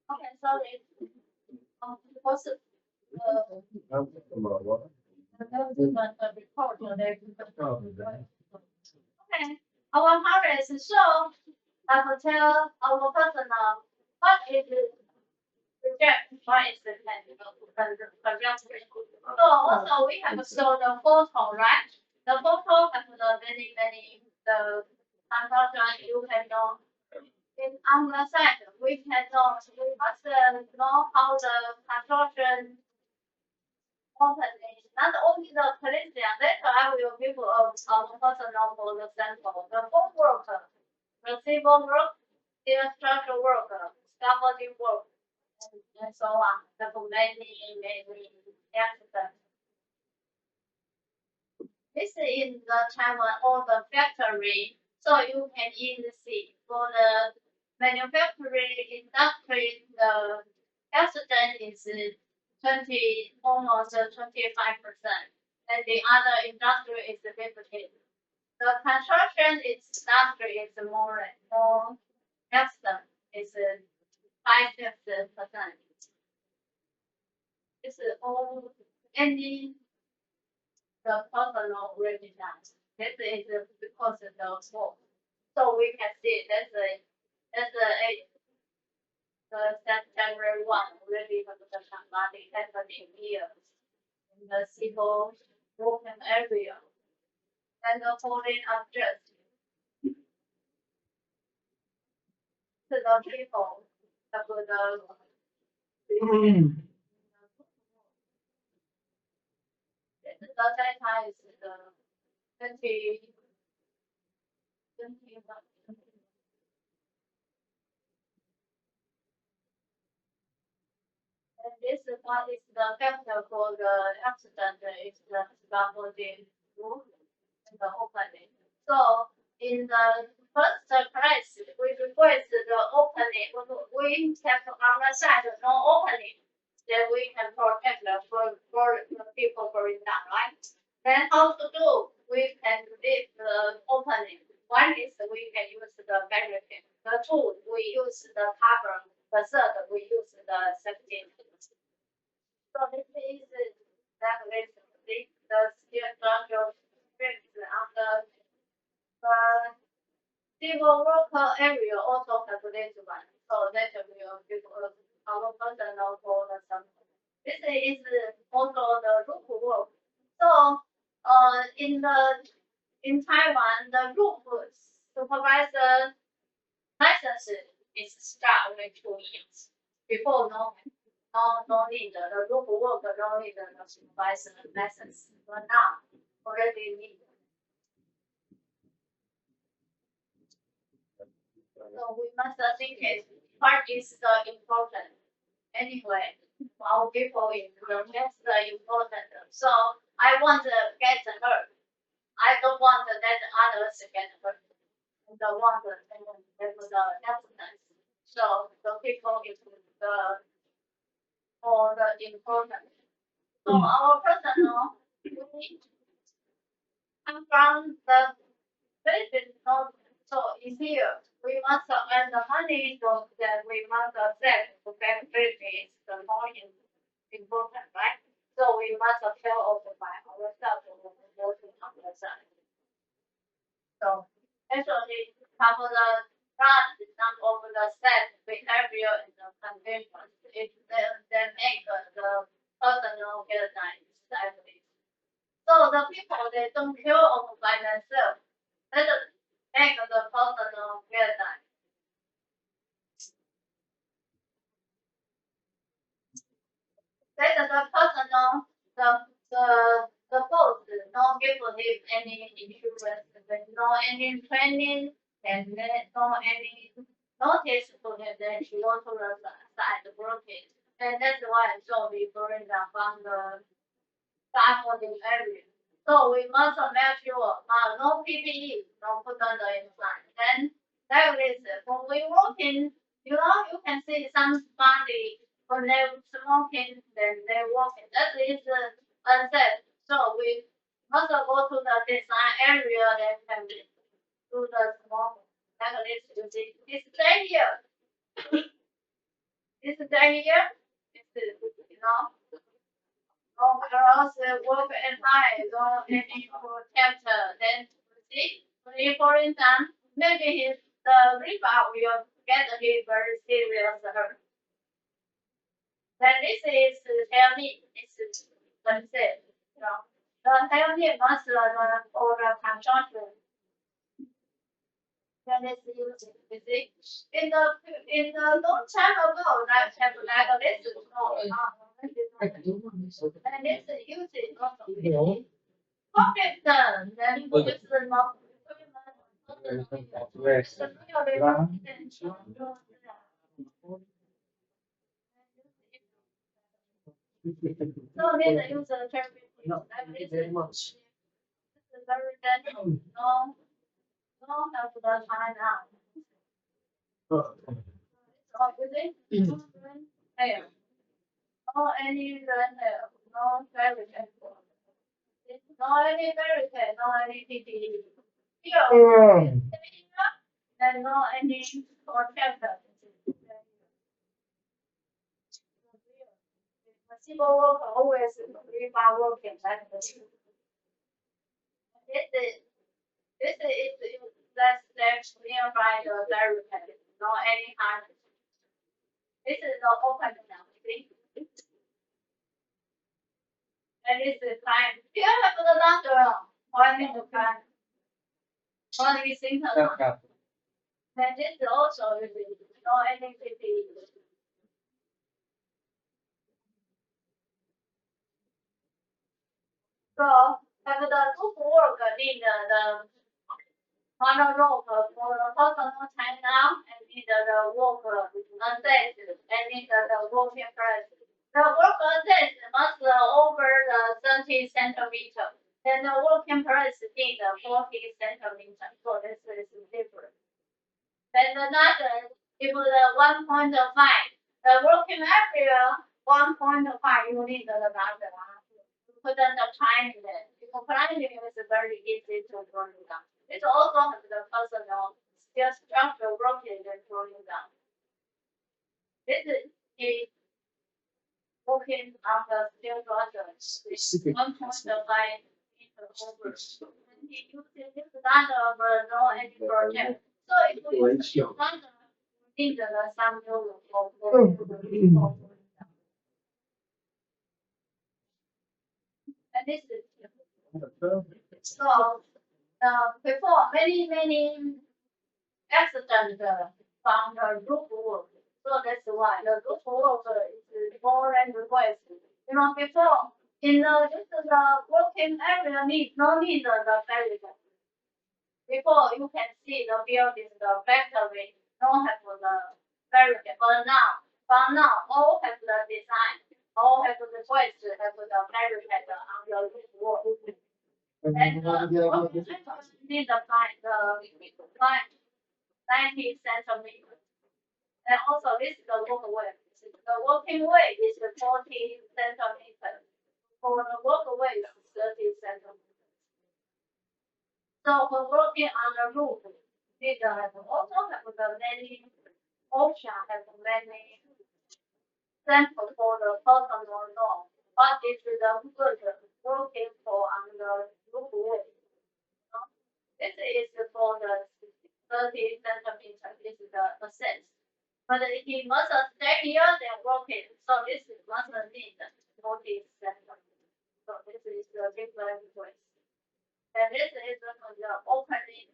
OK，sorry，我是Okay, our parents show that hotel our personal what is reject what is the so also we have show the photo, right? The photo has the many the construction you can know. In on the side we can know we must know how the construction opening. Not only the pedestrian, later I will give our personal for the sample. The home work, the civil work, the structural work, scaffolding work, and so on. The many accidents. This is the Taiwan or the factory, so you can easily see for the manufacturing industry, the accident is almost 25%, and the other industry is 15%. The construction industry is more accident is 5-6%. It's all any the personal residence. This is because of the smoke. So we can see that's the September 1 already for the traumatic happening here in the civil broken area and the falling objects to the people of the data is the 20. And this is what is the factor for the accident is the scaffolding roof and the opening. So in the first place, we request the opening. We have on the side no opening. Then we can protect for the people going down, right? Then how to do? We can leave the opening. One is we can use the barricade. The two, we use the cover. The third, we use the safety. So this is the steel structural strength on the civil worker area also have this one. So that will give our personal for the sample. This is also the roof work. So in Taiwan, the roof supervisor license is start with 2 years. Before no need the roof work no need the supervisor license. But now already need. So we must think it part is the important. Anyway, our people is that's the important. So I want to get hurt. I don't want that others get hurt. I don't want the accident. So the people is the for the important. So our personal we come from the benefit not so is here. We must earn the money so that we must accept the benefit is the more important, right? So we must feel over by ourselves and go to other side. So actually cover the front is not over the set behavior in the conditions. It then make the personal guidelines exactly. So the people they don't feel over by themselves. Let make the personal guideline. Let the personal the boss not give him any insurance, no any training, and no any notice to him that he go to the side broken. And that's why so we bring them from the scaffolding area. So we must make sure no PPE, no put on the inside. Then that is when we walking, you can see somebody when they're smoking, then they're walking. That is unsafe. So we must go to the design area that can be do the smoking. That is using it's day here. It's day here. It's Oh, girls work at night, don't any protect then see, for instance, maybe the rebound will get him very serious hurt. Then this is healthy, this is unsafe, The healthy must or the consumption. Then it's used, you see. In the long time ago, that have like this and it's used also. Pocket then it's the not so then the user very much. This is very dangerous. No, have the time now. Oh, is it? Hair. No any red hair. No fairy hair. No any fairy hair. No any TT. Here. And no any protector. Placebo work always three power can back the two. This is less steps nearby the fairy hair. No any harm. This is the open now. See? And this is time. You have the doctor. Why need to plan? All these things are not. And this is also no anything. So have the group work in the monologue for the personal time now and in the work assess and in the work in press. The work assess must over the 30 centimeter. Then the work in press need 40 centimeter. So this is different. Then another, if the 1.5, the working area 1.5, you need the another. Put in the time in it. Because planning is very easy to drawing down. It also has the personal steel structure working and drawing down. This is a working on the steel structure. 1.5 meter over. And he uses this kind of no any project. So if we use kind of need some and this is so before many accidents from the roof work. So that's why the roof work is more and request. You know, before in the working area no need the barrier. Before you can see the building, the factory don't have the barrier, but now all have the design, all have the request have the barrier on the roof wall. And need the line 90 centimeters. And also this is the walkway. The walking way is 40 centimeters. For the walkway is 30 centimeters. So for working on the roof, we also have the many options, have many sample for the personal law. What is the good working for on the roof way? This is for the 30 centimeters. This is the assess. But if you must stay here, then working. So this is must need 40 centimeters. So this is the different ways. And this is the opening.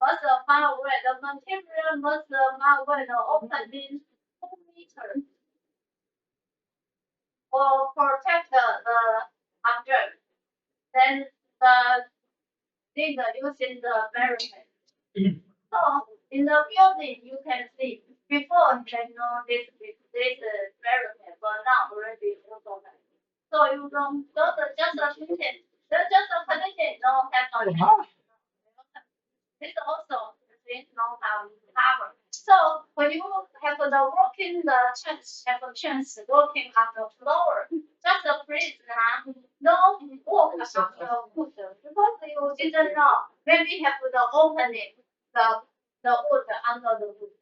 Must find where the material must find where the opening 2 meters or protect the object. Then the thing using the barricade. So in the building you can see before you know this barricade, but now already also. So you don't just a condition, no have on. This also is no cover. So when you have the working the chance, have a chance working on the floor, just a please no work on the wood because you didn't know. Maybe have the opening the wood under the wood.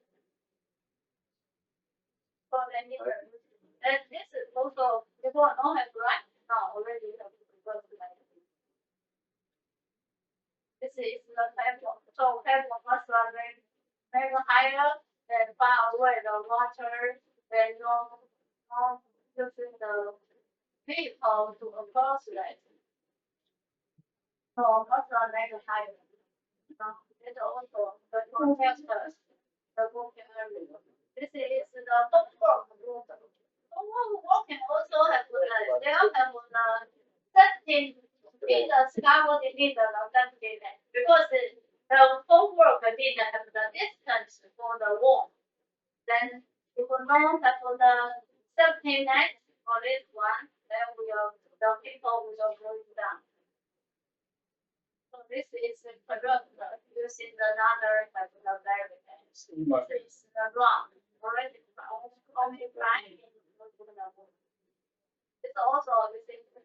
So then and this is also before no have right now already have this is the table. So table must very higher and far away the water and no using the vehicle to approach it. So must very higher. It's also the protectors, the working area. This is the footwork roof. Footwork can also have they have the setting in the scaffolding in the setting because the footwork need to have the distance for the wall. Then if we don't have the safety net for this one, then the people will go down. So this is correct using another type of barrier. This is the wrong. Already only right. It's also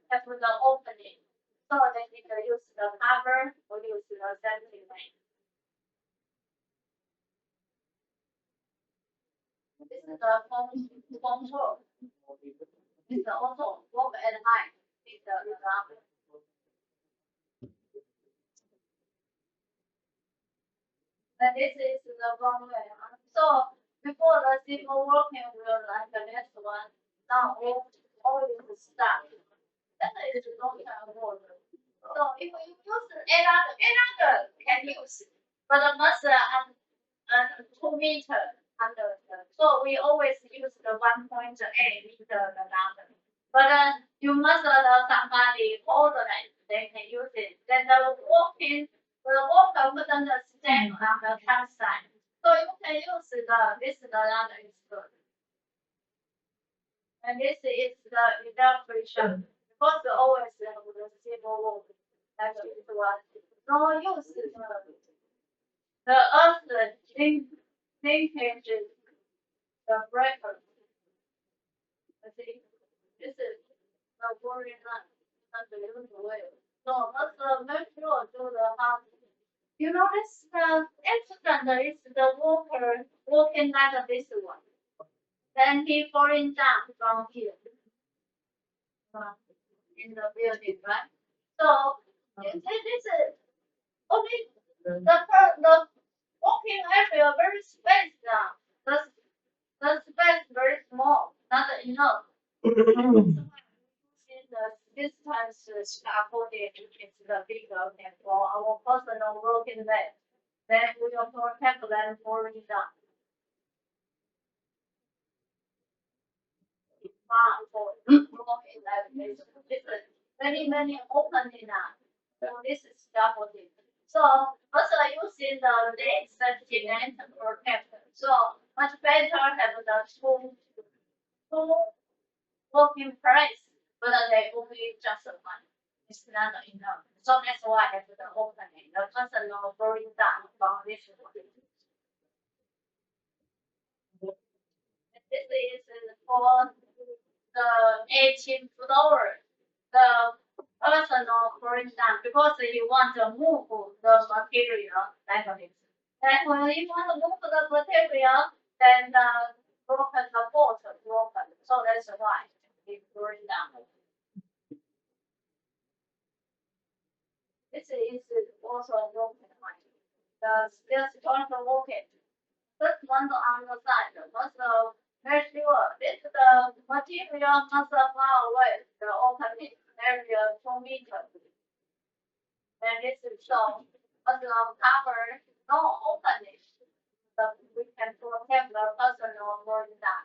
have the opening. So they need to use the cover or use the assembly line. This is the phone work. This is also work at height. This is the ground. And this is the wrong way. So before the simple working will like the next one. Now all is start. That is long term work. So if you use another can use, but must 2 meter under. So we always use the 1.8 meter another. But you must somebody older they can use it. Then the walker wouldn't stand on the campsite. So you can use this another is good. And this is the evaporation. Because we always have the civil war. Like this one. No use the earth linkage the breaker. See, this is the warrior line. Unbelievable way. So also make sure to the house. You notice the incident is the walker walking like this one. Then he falling down from here. In the building, right? So this is only the walking area very space now. The space very small, not enough. In the distance scaffolding is the bigger and for our personal working day. Then we will protect them falling down. For walking like this. This is many opening now. So this is scaffolding. So also using the legs cement protector. So much better have the two working place, but they only just one. It's not enough. So that's why I have the opening. The person will going down from this one. This is for the 18th floor. The personal going down because you want to move the material like this. And when you want to move the material, then the broken the bolt broken. So that's why it's going down. This is also broken. Just trying to walk it. First one on the side, must make sure this the material must far away the opening area 2 meters. And this is so must cover no opening. But we can protect the personal going down.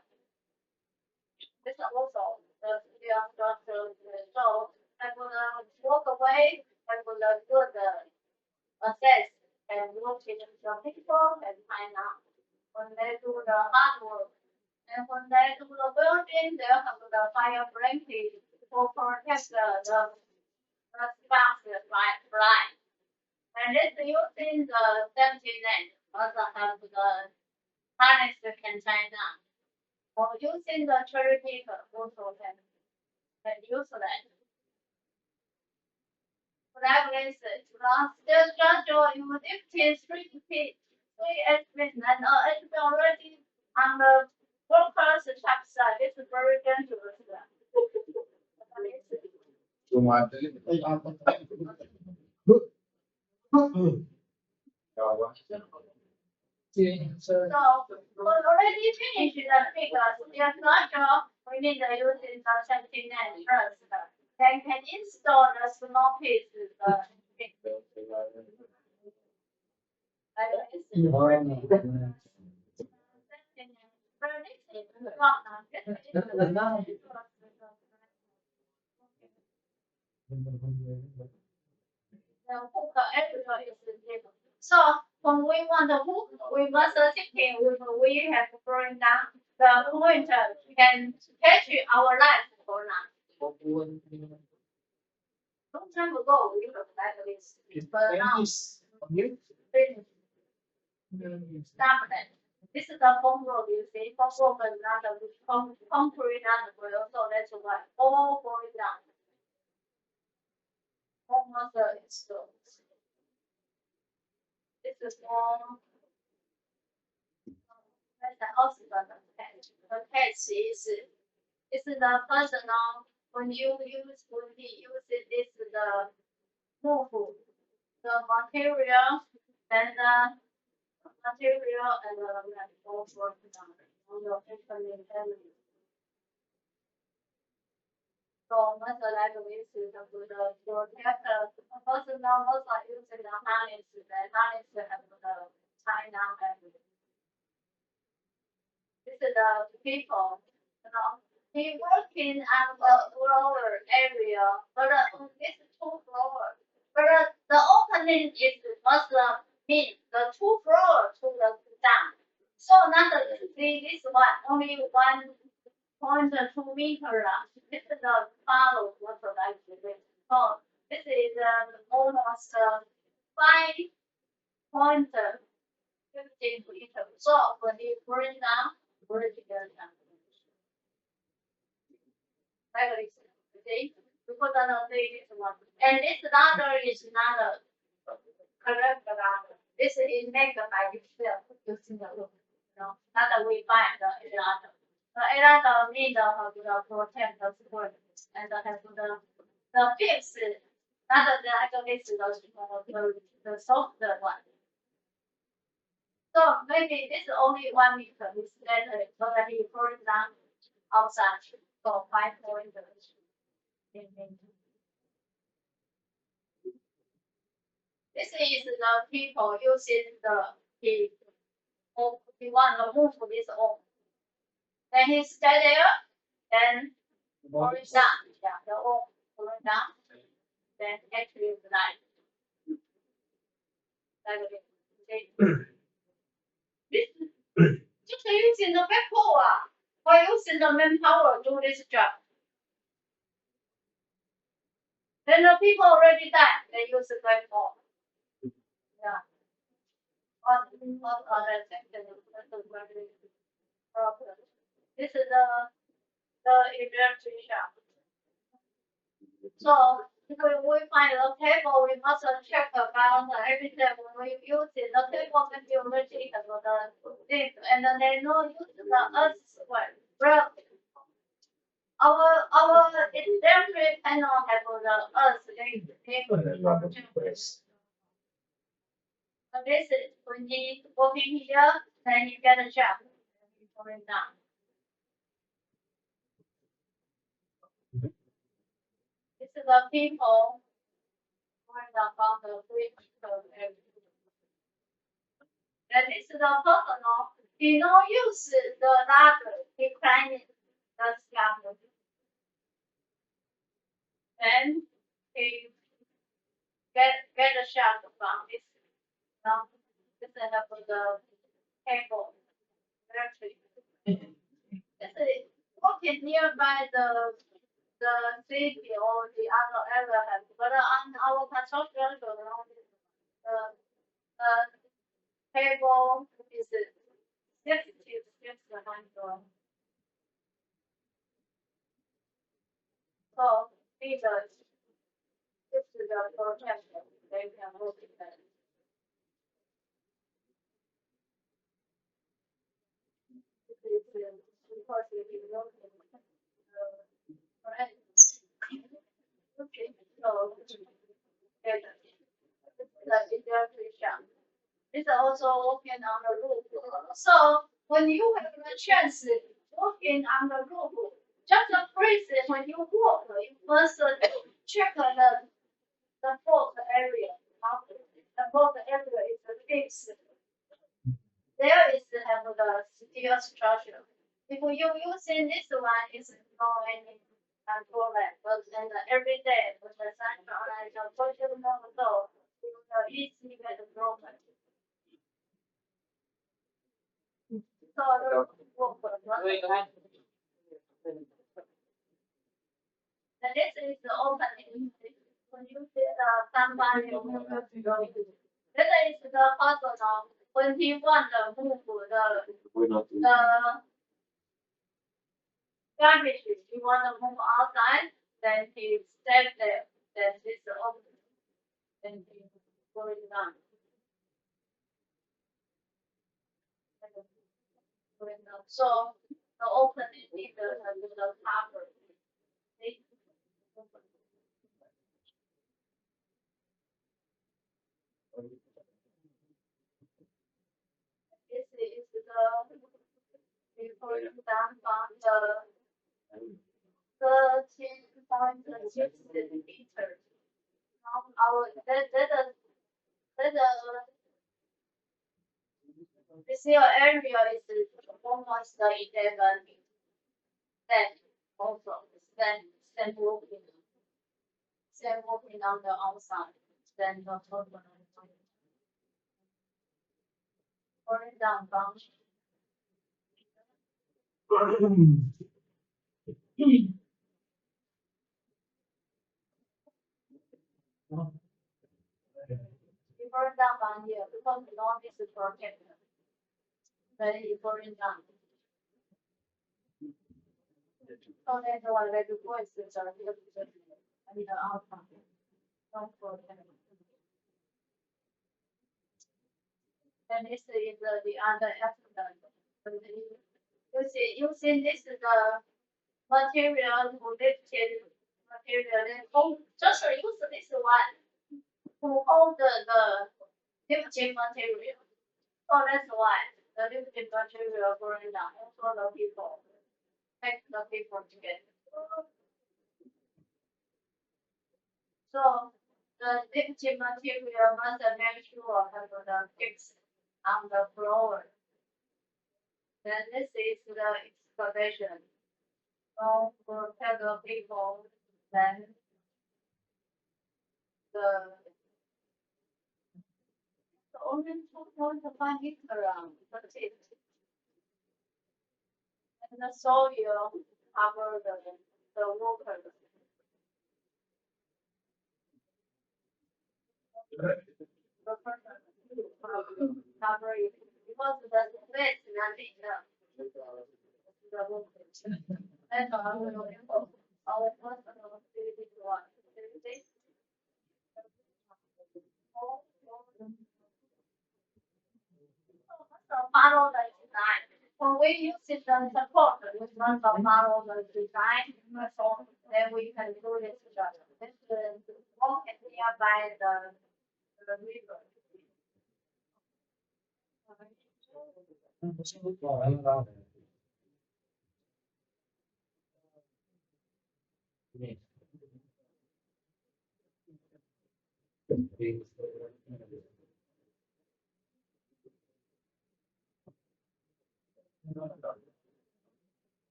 This also the steel structure. So I will walk away. I will good assess and look into the people and find out when they do the hard work. And when they do the building, they have the fire blanket to protect the sparks right. And it's using the safety net also have the harness can tie down. Or using the cherry picker also can use that. Whatever is it, still structure you would if it's 3 feet, 3 feet, and it's already on the workers' shop side. It's very dangerous. Cuma So we already finished the figures. The structure we need to use in the 79 first. Then can install the small pieces. The hook everywhere is different. So when we want the hook, we must thinking we have to bring down the point can catch our life or not. Long time ago we have like this, but now stagnant. This is the bone road, you see, bone road is not a concrete not a grill, so that's why all going down. Almost it's this is all that's the husband of pet. The pet is the personal when he uses this the move the material and the material and the medical work on your information. So most like we see the your personal most are using the harness have the tie down and this is the people, he working on the lower area, but this two floor. But the opening is must mean the two floor to the down. So not this one, only 1.2 meter. This is the follow what I did. So this is almost 5.15 meter. So when you bring down, bring it down. Like this, see? Because another is one. And this ladder is not a correct ladder. This is made by yourself using the look. Not that we buy the ladder. The ladder means the protect the support and have the fix not the actually is the softer one. So maybe this is only 1 meter. It's better so that he put it down outside. So 5 pointers. This is the people using he want to move this on. Then he stay there, then pull it down. Yeah, the on pull it down. Then actually like this just using the backhoe or using the manpower do this job. Then the people already died, they use the backhoe. Yeah. What other section this is the electrician. So if we find the table, we must check about every time when we use it. The table can be already have the this, and then they know use the earth square. Well, our electric panel have the earth table. So this is when you working here, then you get a job. Going down. This is the people going down on the bridge of everything. And this is the personal. He no use the ladder. He climb the scaffold. Then he get a shot from this. This is for the table. Electric. This is walking nearby the city or the other area, but on our construction, the table is 600. So these are this is the projection. They can look at that. This is because if you look at right. Okay, so it's also working on the roof. So when you have a chance working on the roof, just a place when you walk, you first check the fault area. The fault area is the fix. There is have the steel structure. If you using this one, it's no any control but then every day with the sunshine, the social so you will easily get broken. So the work for and this is the opening. When you see somebody this is the personal. when he want to move the garbage, he want to move outside, then he said that it's open, then he go it down. So the opening is the cover. See? This is before you down from the 13.6 meters. Our this your area is almost 11. Then also then walking on the outside. Then the total going down from before down from here because the north is protected. Then you going down. So that's why we do voices are here. I mean the outcome. Don't forget. And this is the other accident. You see this is the material who lifted material and hold just use this one to hold the lifting material. So that's why the lifting material going down. Also the people take the people together. So the lifting material must make sure have the fix on the floor. Then this is the excavation. So for the people, then the only 2.5 meter around, that's it. And the soil cover the water. Cover it because the space is not enough. The water. And our personal activity to what? So follow the design. When we use it as support, we must follow the design. So then we can do this job. This is walk nearby the river.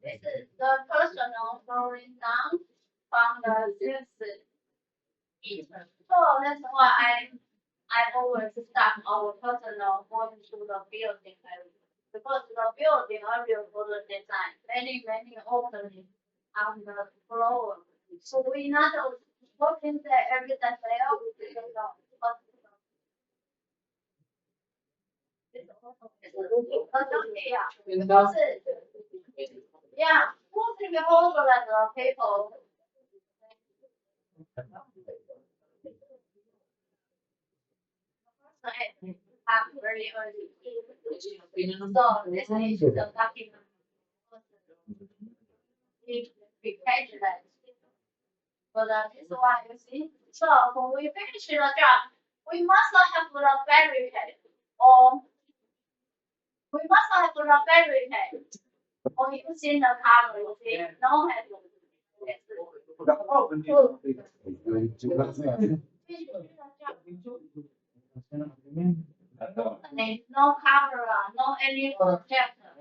This is the personal going down from the sixth meter. So that's why I always stop our personal going to the building area. Because the building area for the design, many openings on the floor. So we not working there every day there, we don't know. But yeah, mostly we over like the people. Very early. So this is the document. We page that. But this is why you see. So when we finish the job, we must have the barricade or we must have the barricade or using the cover. You see, no have. No camera, no any projector.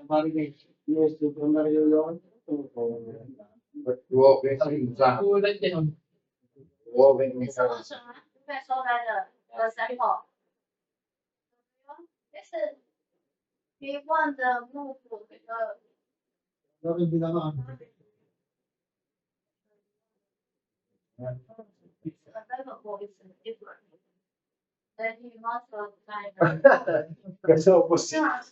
It's also the sample. This 是 we want the move level is different. Then you must kind Questo è possibile.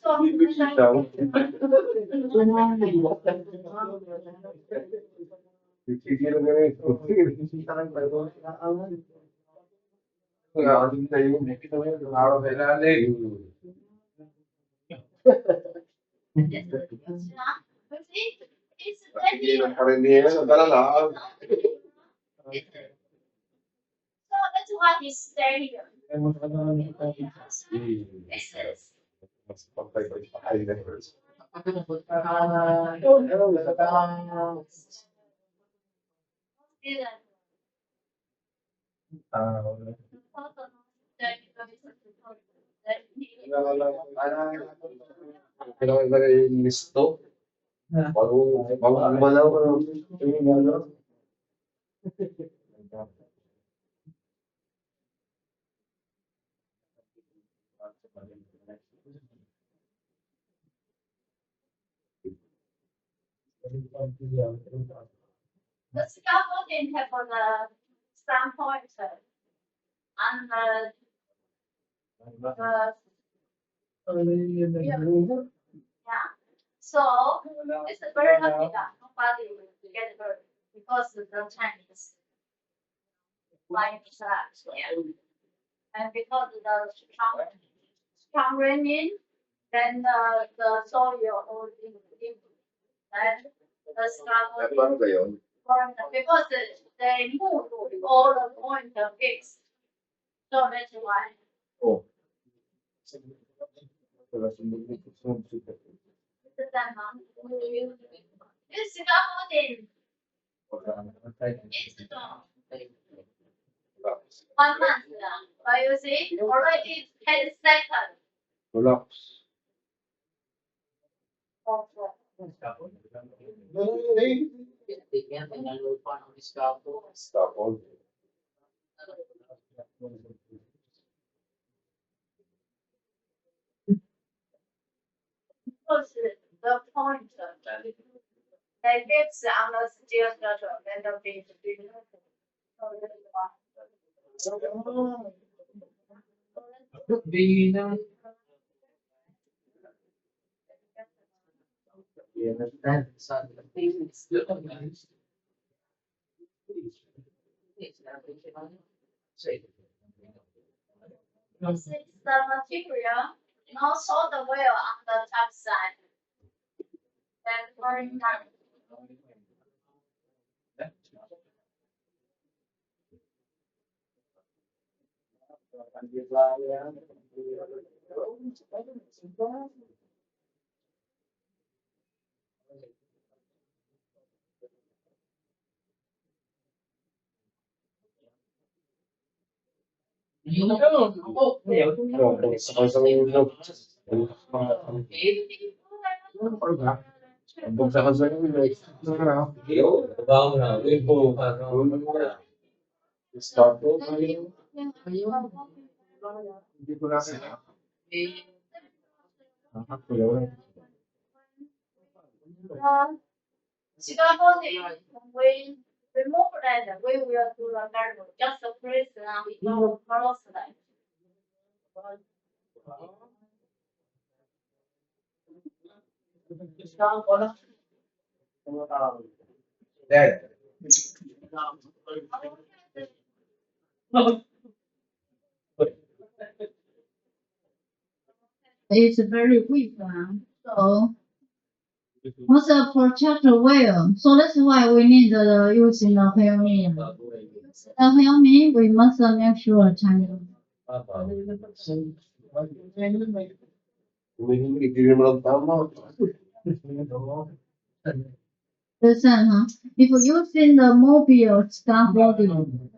it's very so that's why he stay here. This is student. Kailangan na yung listo. Bago gumalaw ka ng The scaffolding have on the standpoint and yeah. So it's very lucky that nobody will get hurt because the Chinese flying slash, yeah. And because of the strong raining, then the soil will deep and the scaffolding ba yun? because they move all the point fixed. So that's why. Oh. This scaffolding is 1 month, but you see, already 10 seconds. Relax. Of Scaffold. because the point they fix on the steel structure and the big. This is the material, and also the wheel on the top side. Then pouring down. Scaffolding, we remove that, we will do the garden, just the place and we don't cross that. Dad. It's very weak, so what's the protector wheel? So that's why we need using the helmet. The helmet we must make sure China. Hindi naman tama. Listen, if using the mobile scaffolding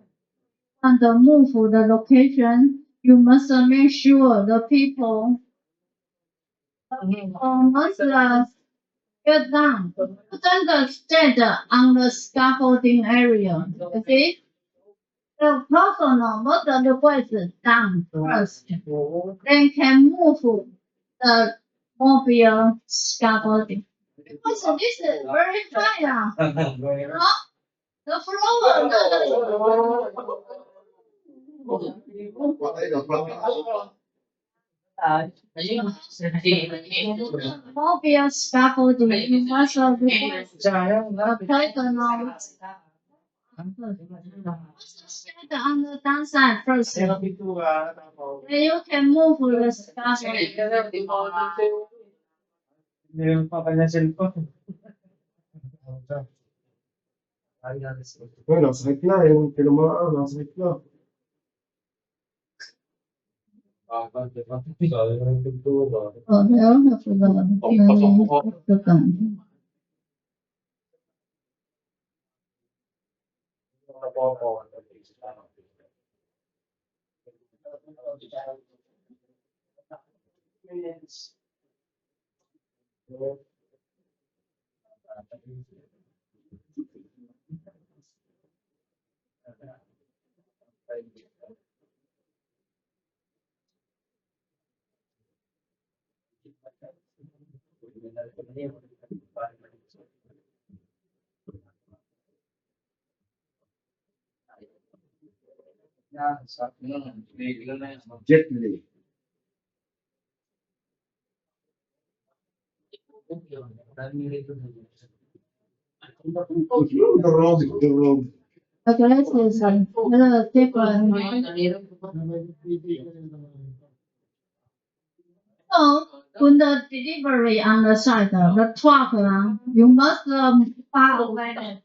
and move the location, you must make sure the people must get down. Put the stand on the scaffolding area. You see? The person must request down first. Then can move the mobile scaffolding. Because this is very high now. The floor, mobile scaffolding, you must have the personal stand on the downside first. Then you can move the scaffolding. Meron pa kanya cellphone. Bueno, nasa gitna yung tinamaan, nasa gitna. Oh, yeah, I forgot. Jet Li. The road. Okay, let's listen. Different. So, when the delivery on the side, the truck, you must far away.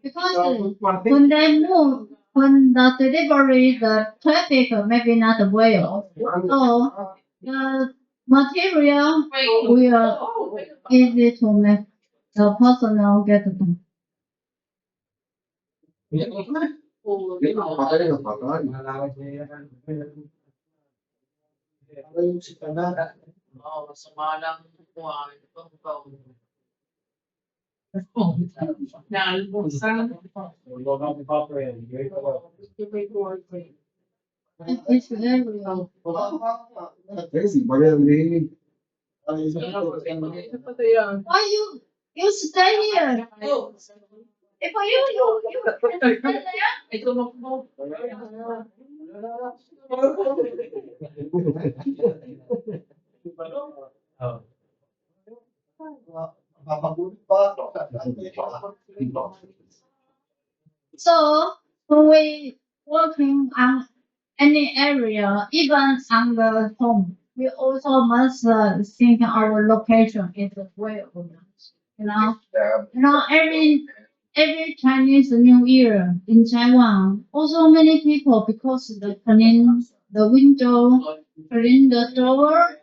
Because when they move, when the delivery, the traffic maybe not well. So, the material will easy to make the personal get them. It's very Why you stay here? If you can stay there. So when we working on any area, even on the home, we also must think our location is well. Every Chinese New Year in Taiwan, also many people because the clean the window, clean the door,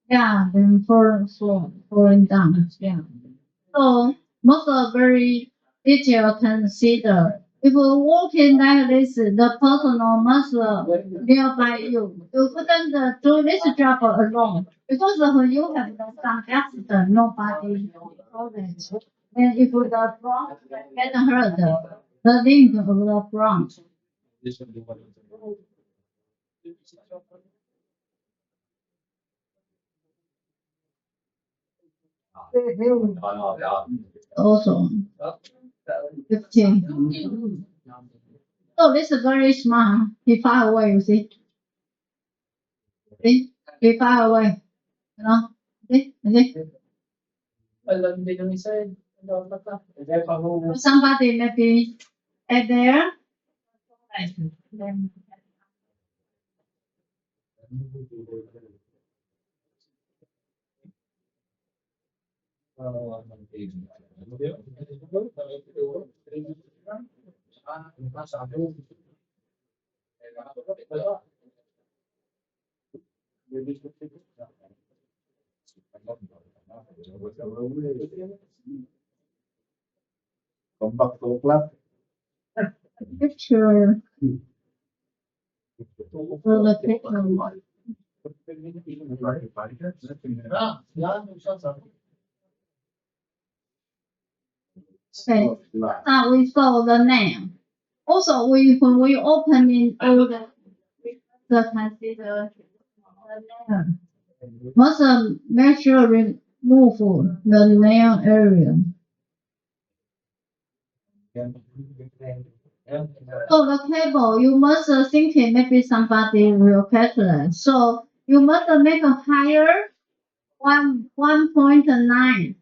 yeah, then falling down, yeah. So most are very detailed consider. If you walking like this, the personal must nearby you. You couldn't do this job alone because when you have some accident, nobody know that. And if the front get hurt, the link of the front. Also, 15. So this is very smart. He far away, you see. See? He far away. See? Somebody maybe at there. Come back to class. Picture. The picture. Okay. Now we saw the name. Also, when we open in all the consider the name. must make sure remove the nail area. So the cable, you must think maybe somebody will calculate. So you must make a higher 1.9.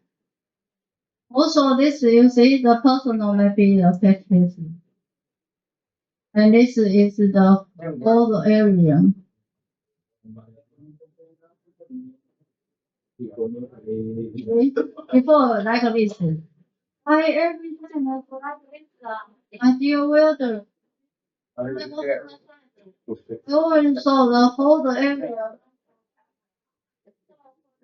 Also, this you see the personal maybe affected. And this is the whole area. Before like this. Why every time I go like this? Until welder. So the whole area.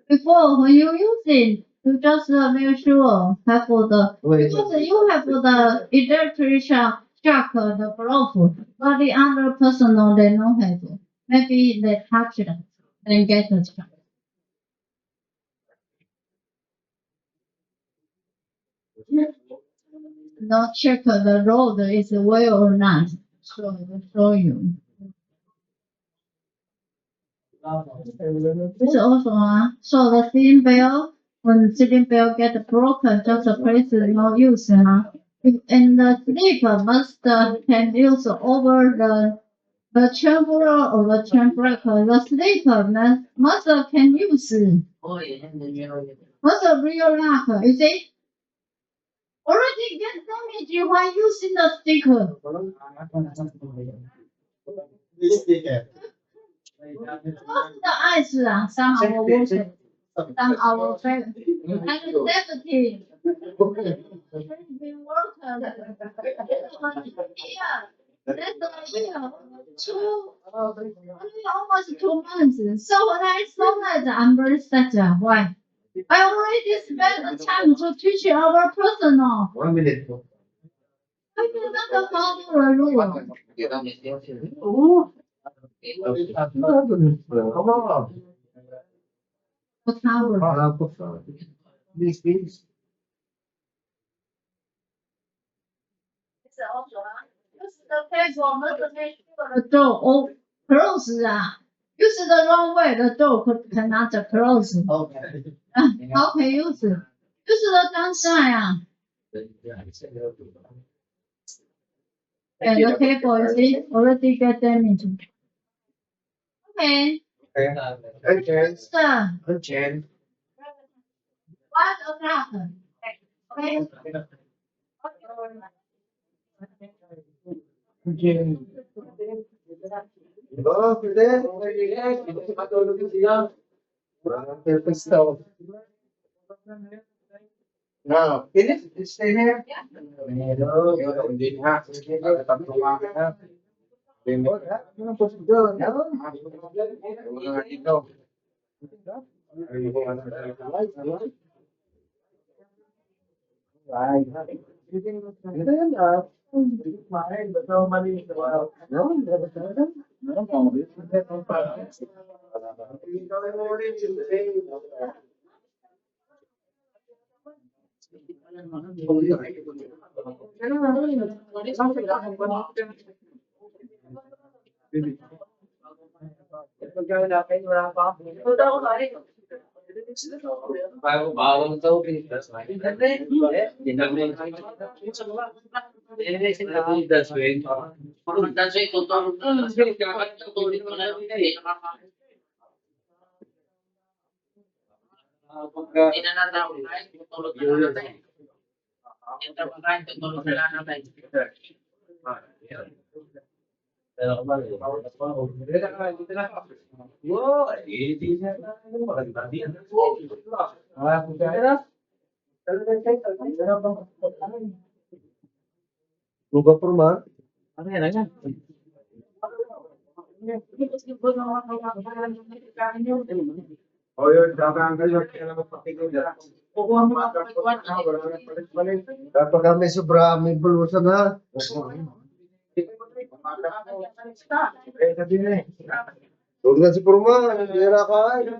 Before when you use it, you just make sure have the because you have the electric shock the glove, but the other person they don't have it. Maybe they touch it and get the shock. Not check the road is well or not. So I show you. This also so the ceiling bell when ceiling bell get broken, just place no use and the sleep must can use over the chamber or the chamber the sleep must can use must real lock. You see already get damage while using the sticker. Close the eyes some our water, some our favorite. And safety. We work here. That's a year. Only almost 2 months. So when I saw that, I'm very sad. Why? I already spent the time to teach our personal. 1 minute. I cannot follow the rule. Come on. The tower. Please. Use the table, not to make sure the door close. Use the wrong way, the door cannot close. Okay. How can you use? Use the downside. And the table is already get damaged. Okay. Okay. Sir, Okay. 1 o'clock. Okay. Oh, pwede. Now, finish. Stay here. Hello. Hindi ha. Bawang daw pintas na. Lupa purma. Ano yan? Oh, yun. Dapat kayo. Kailan mo patigil dyan? Dapat kami sobra may bulusan na. Eh, sabi na eh. Huwag na si Purma. Hindi na kain.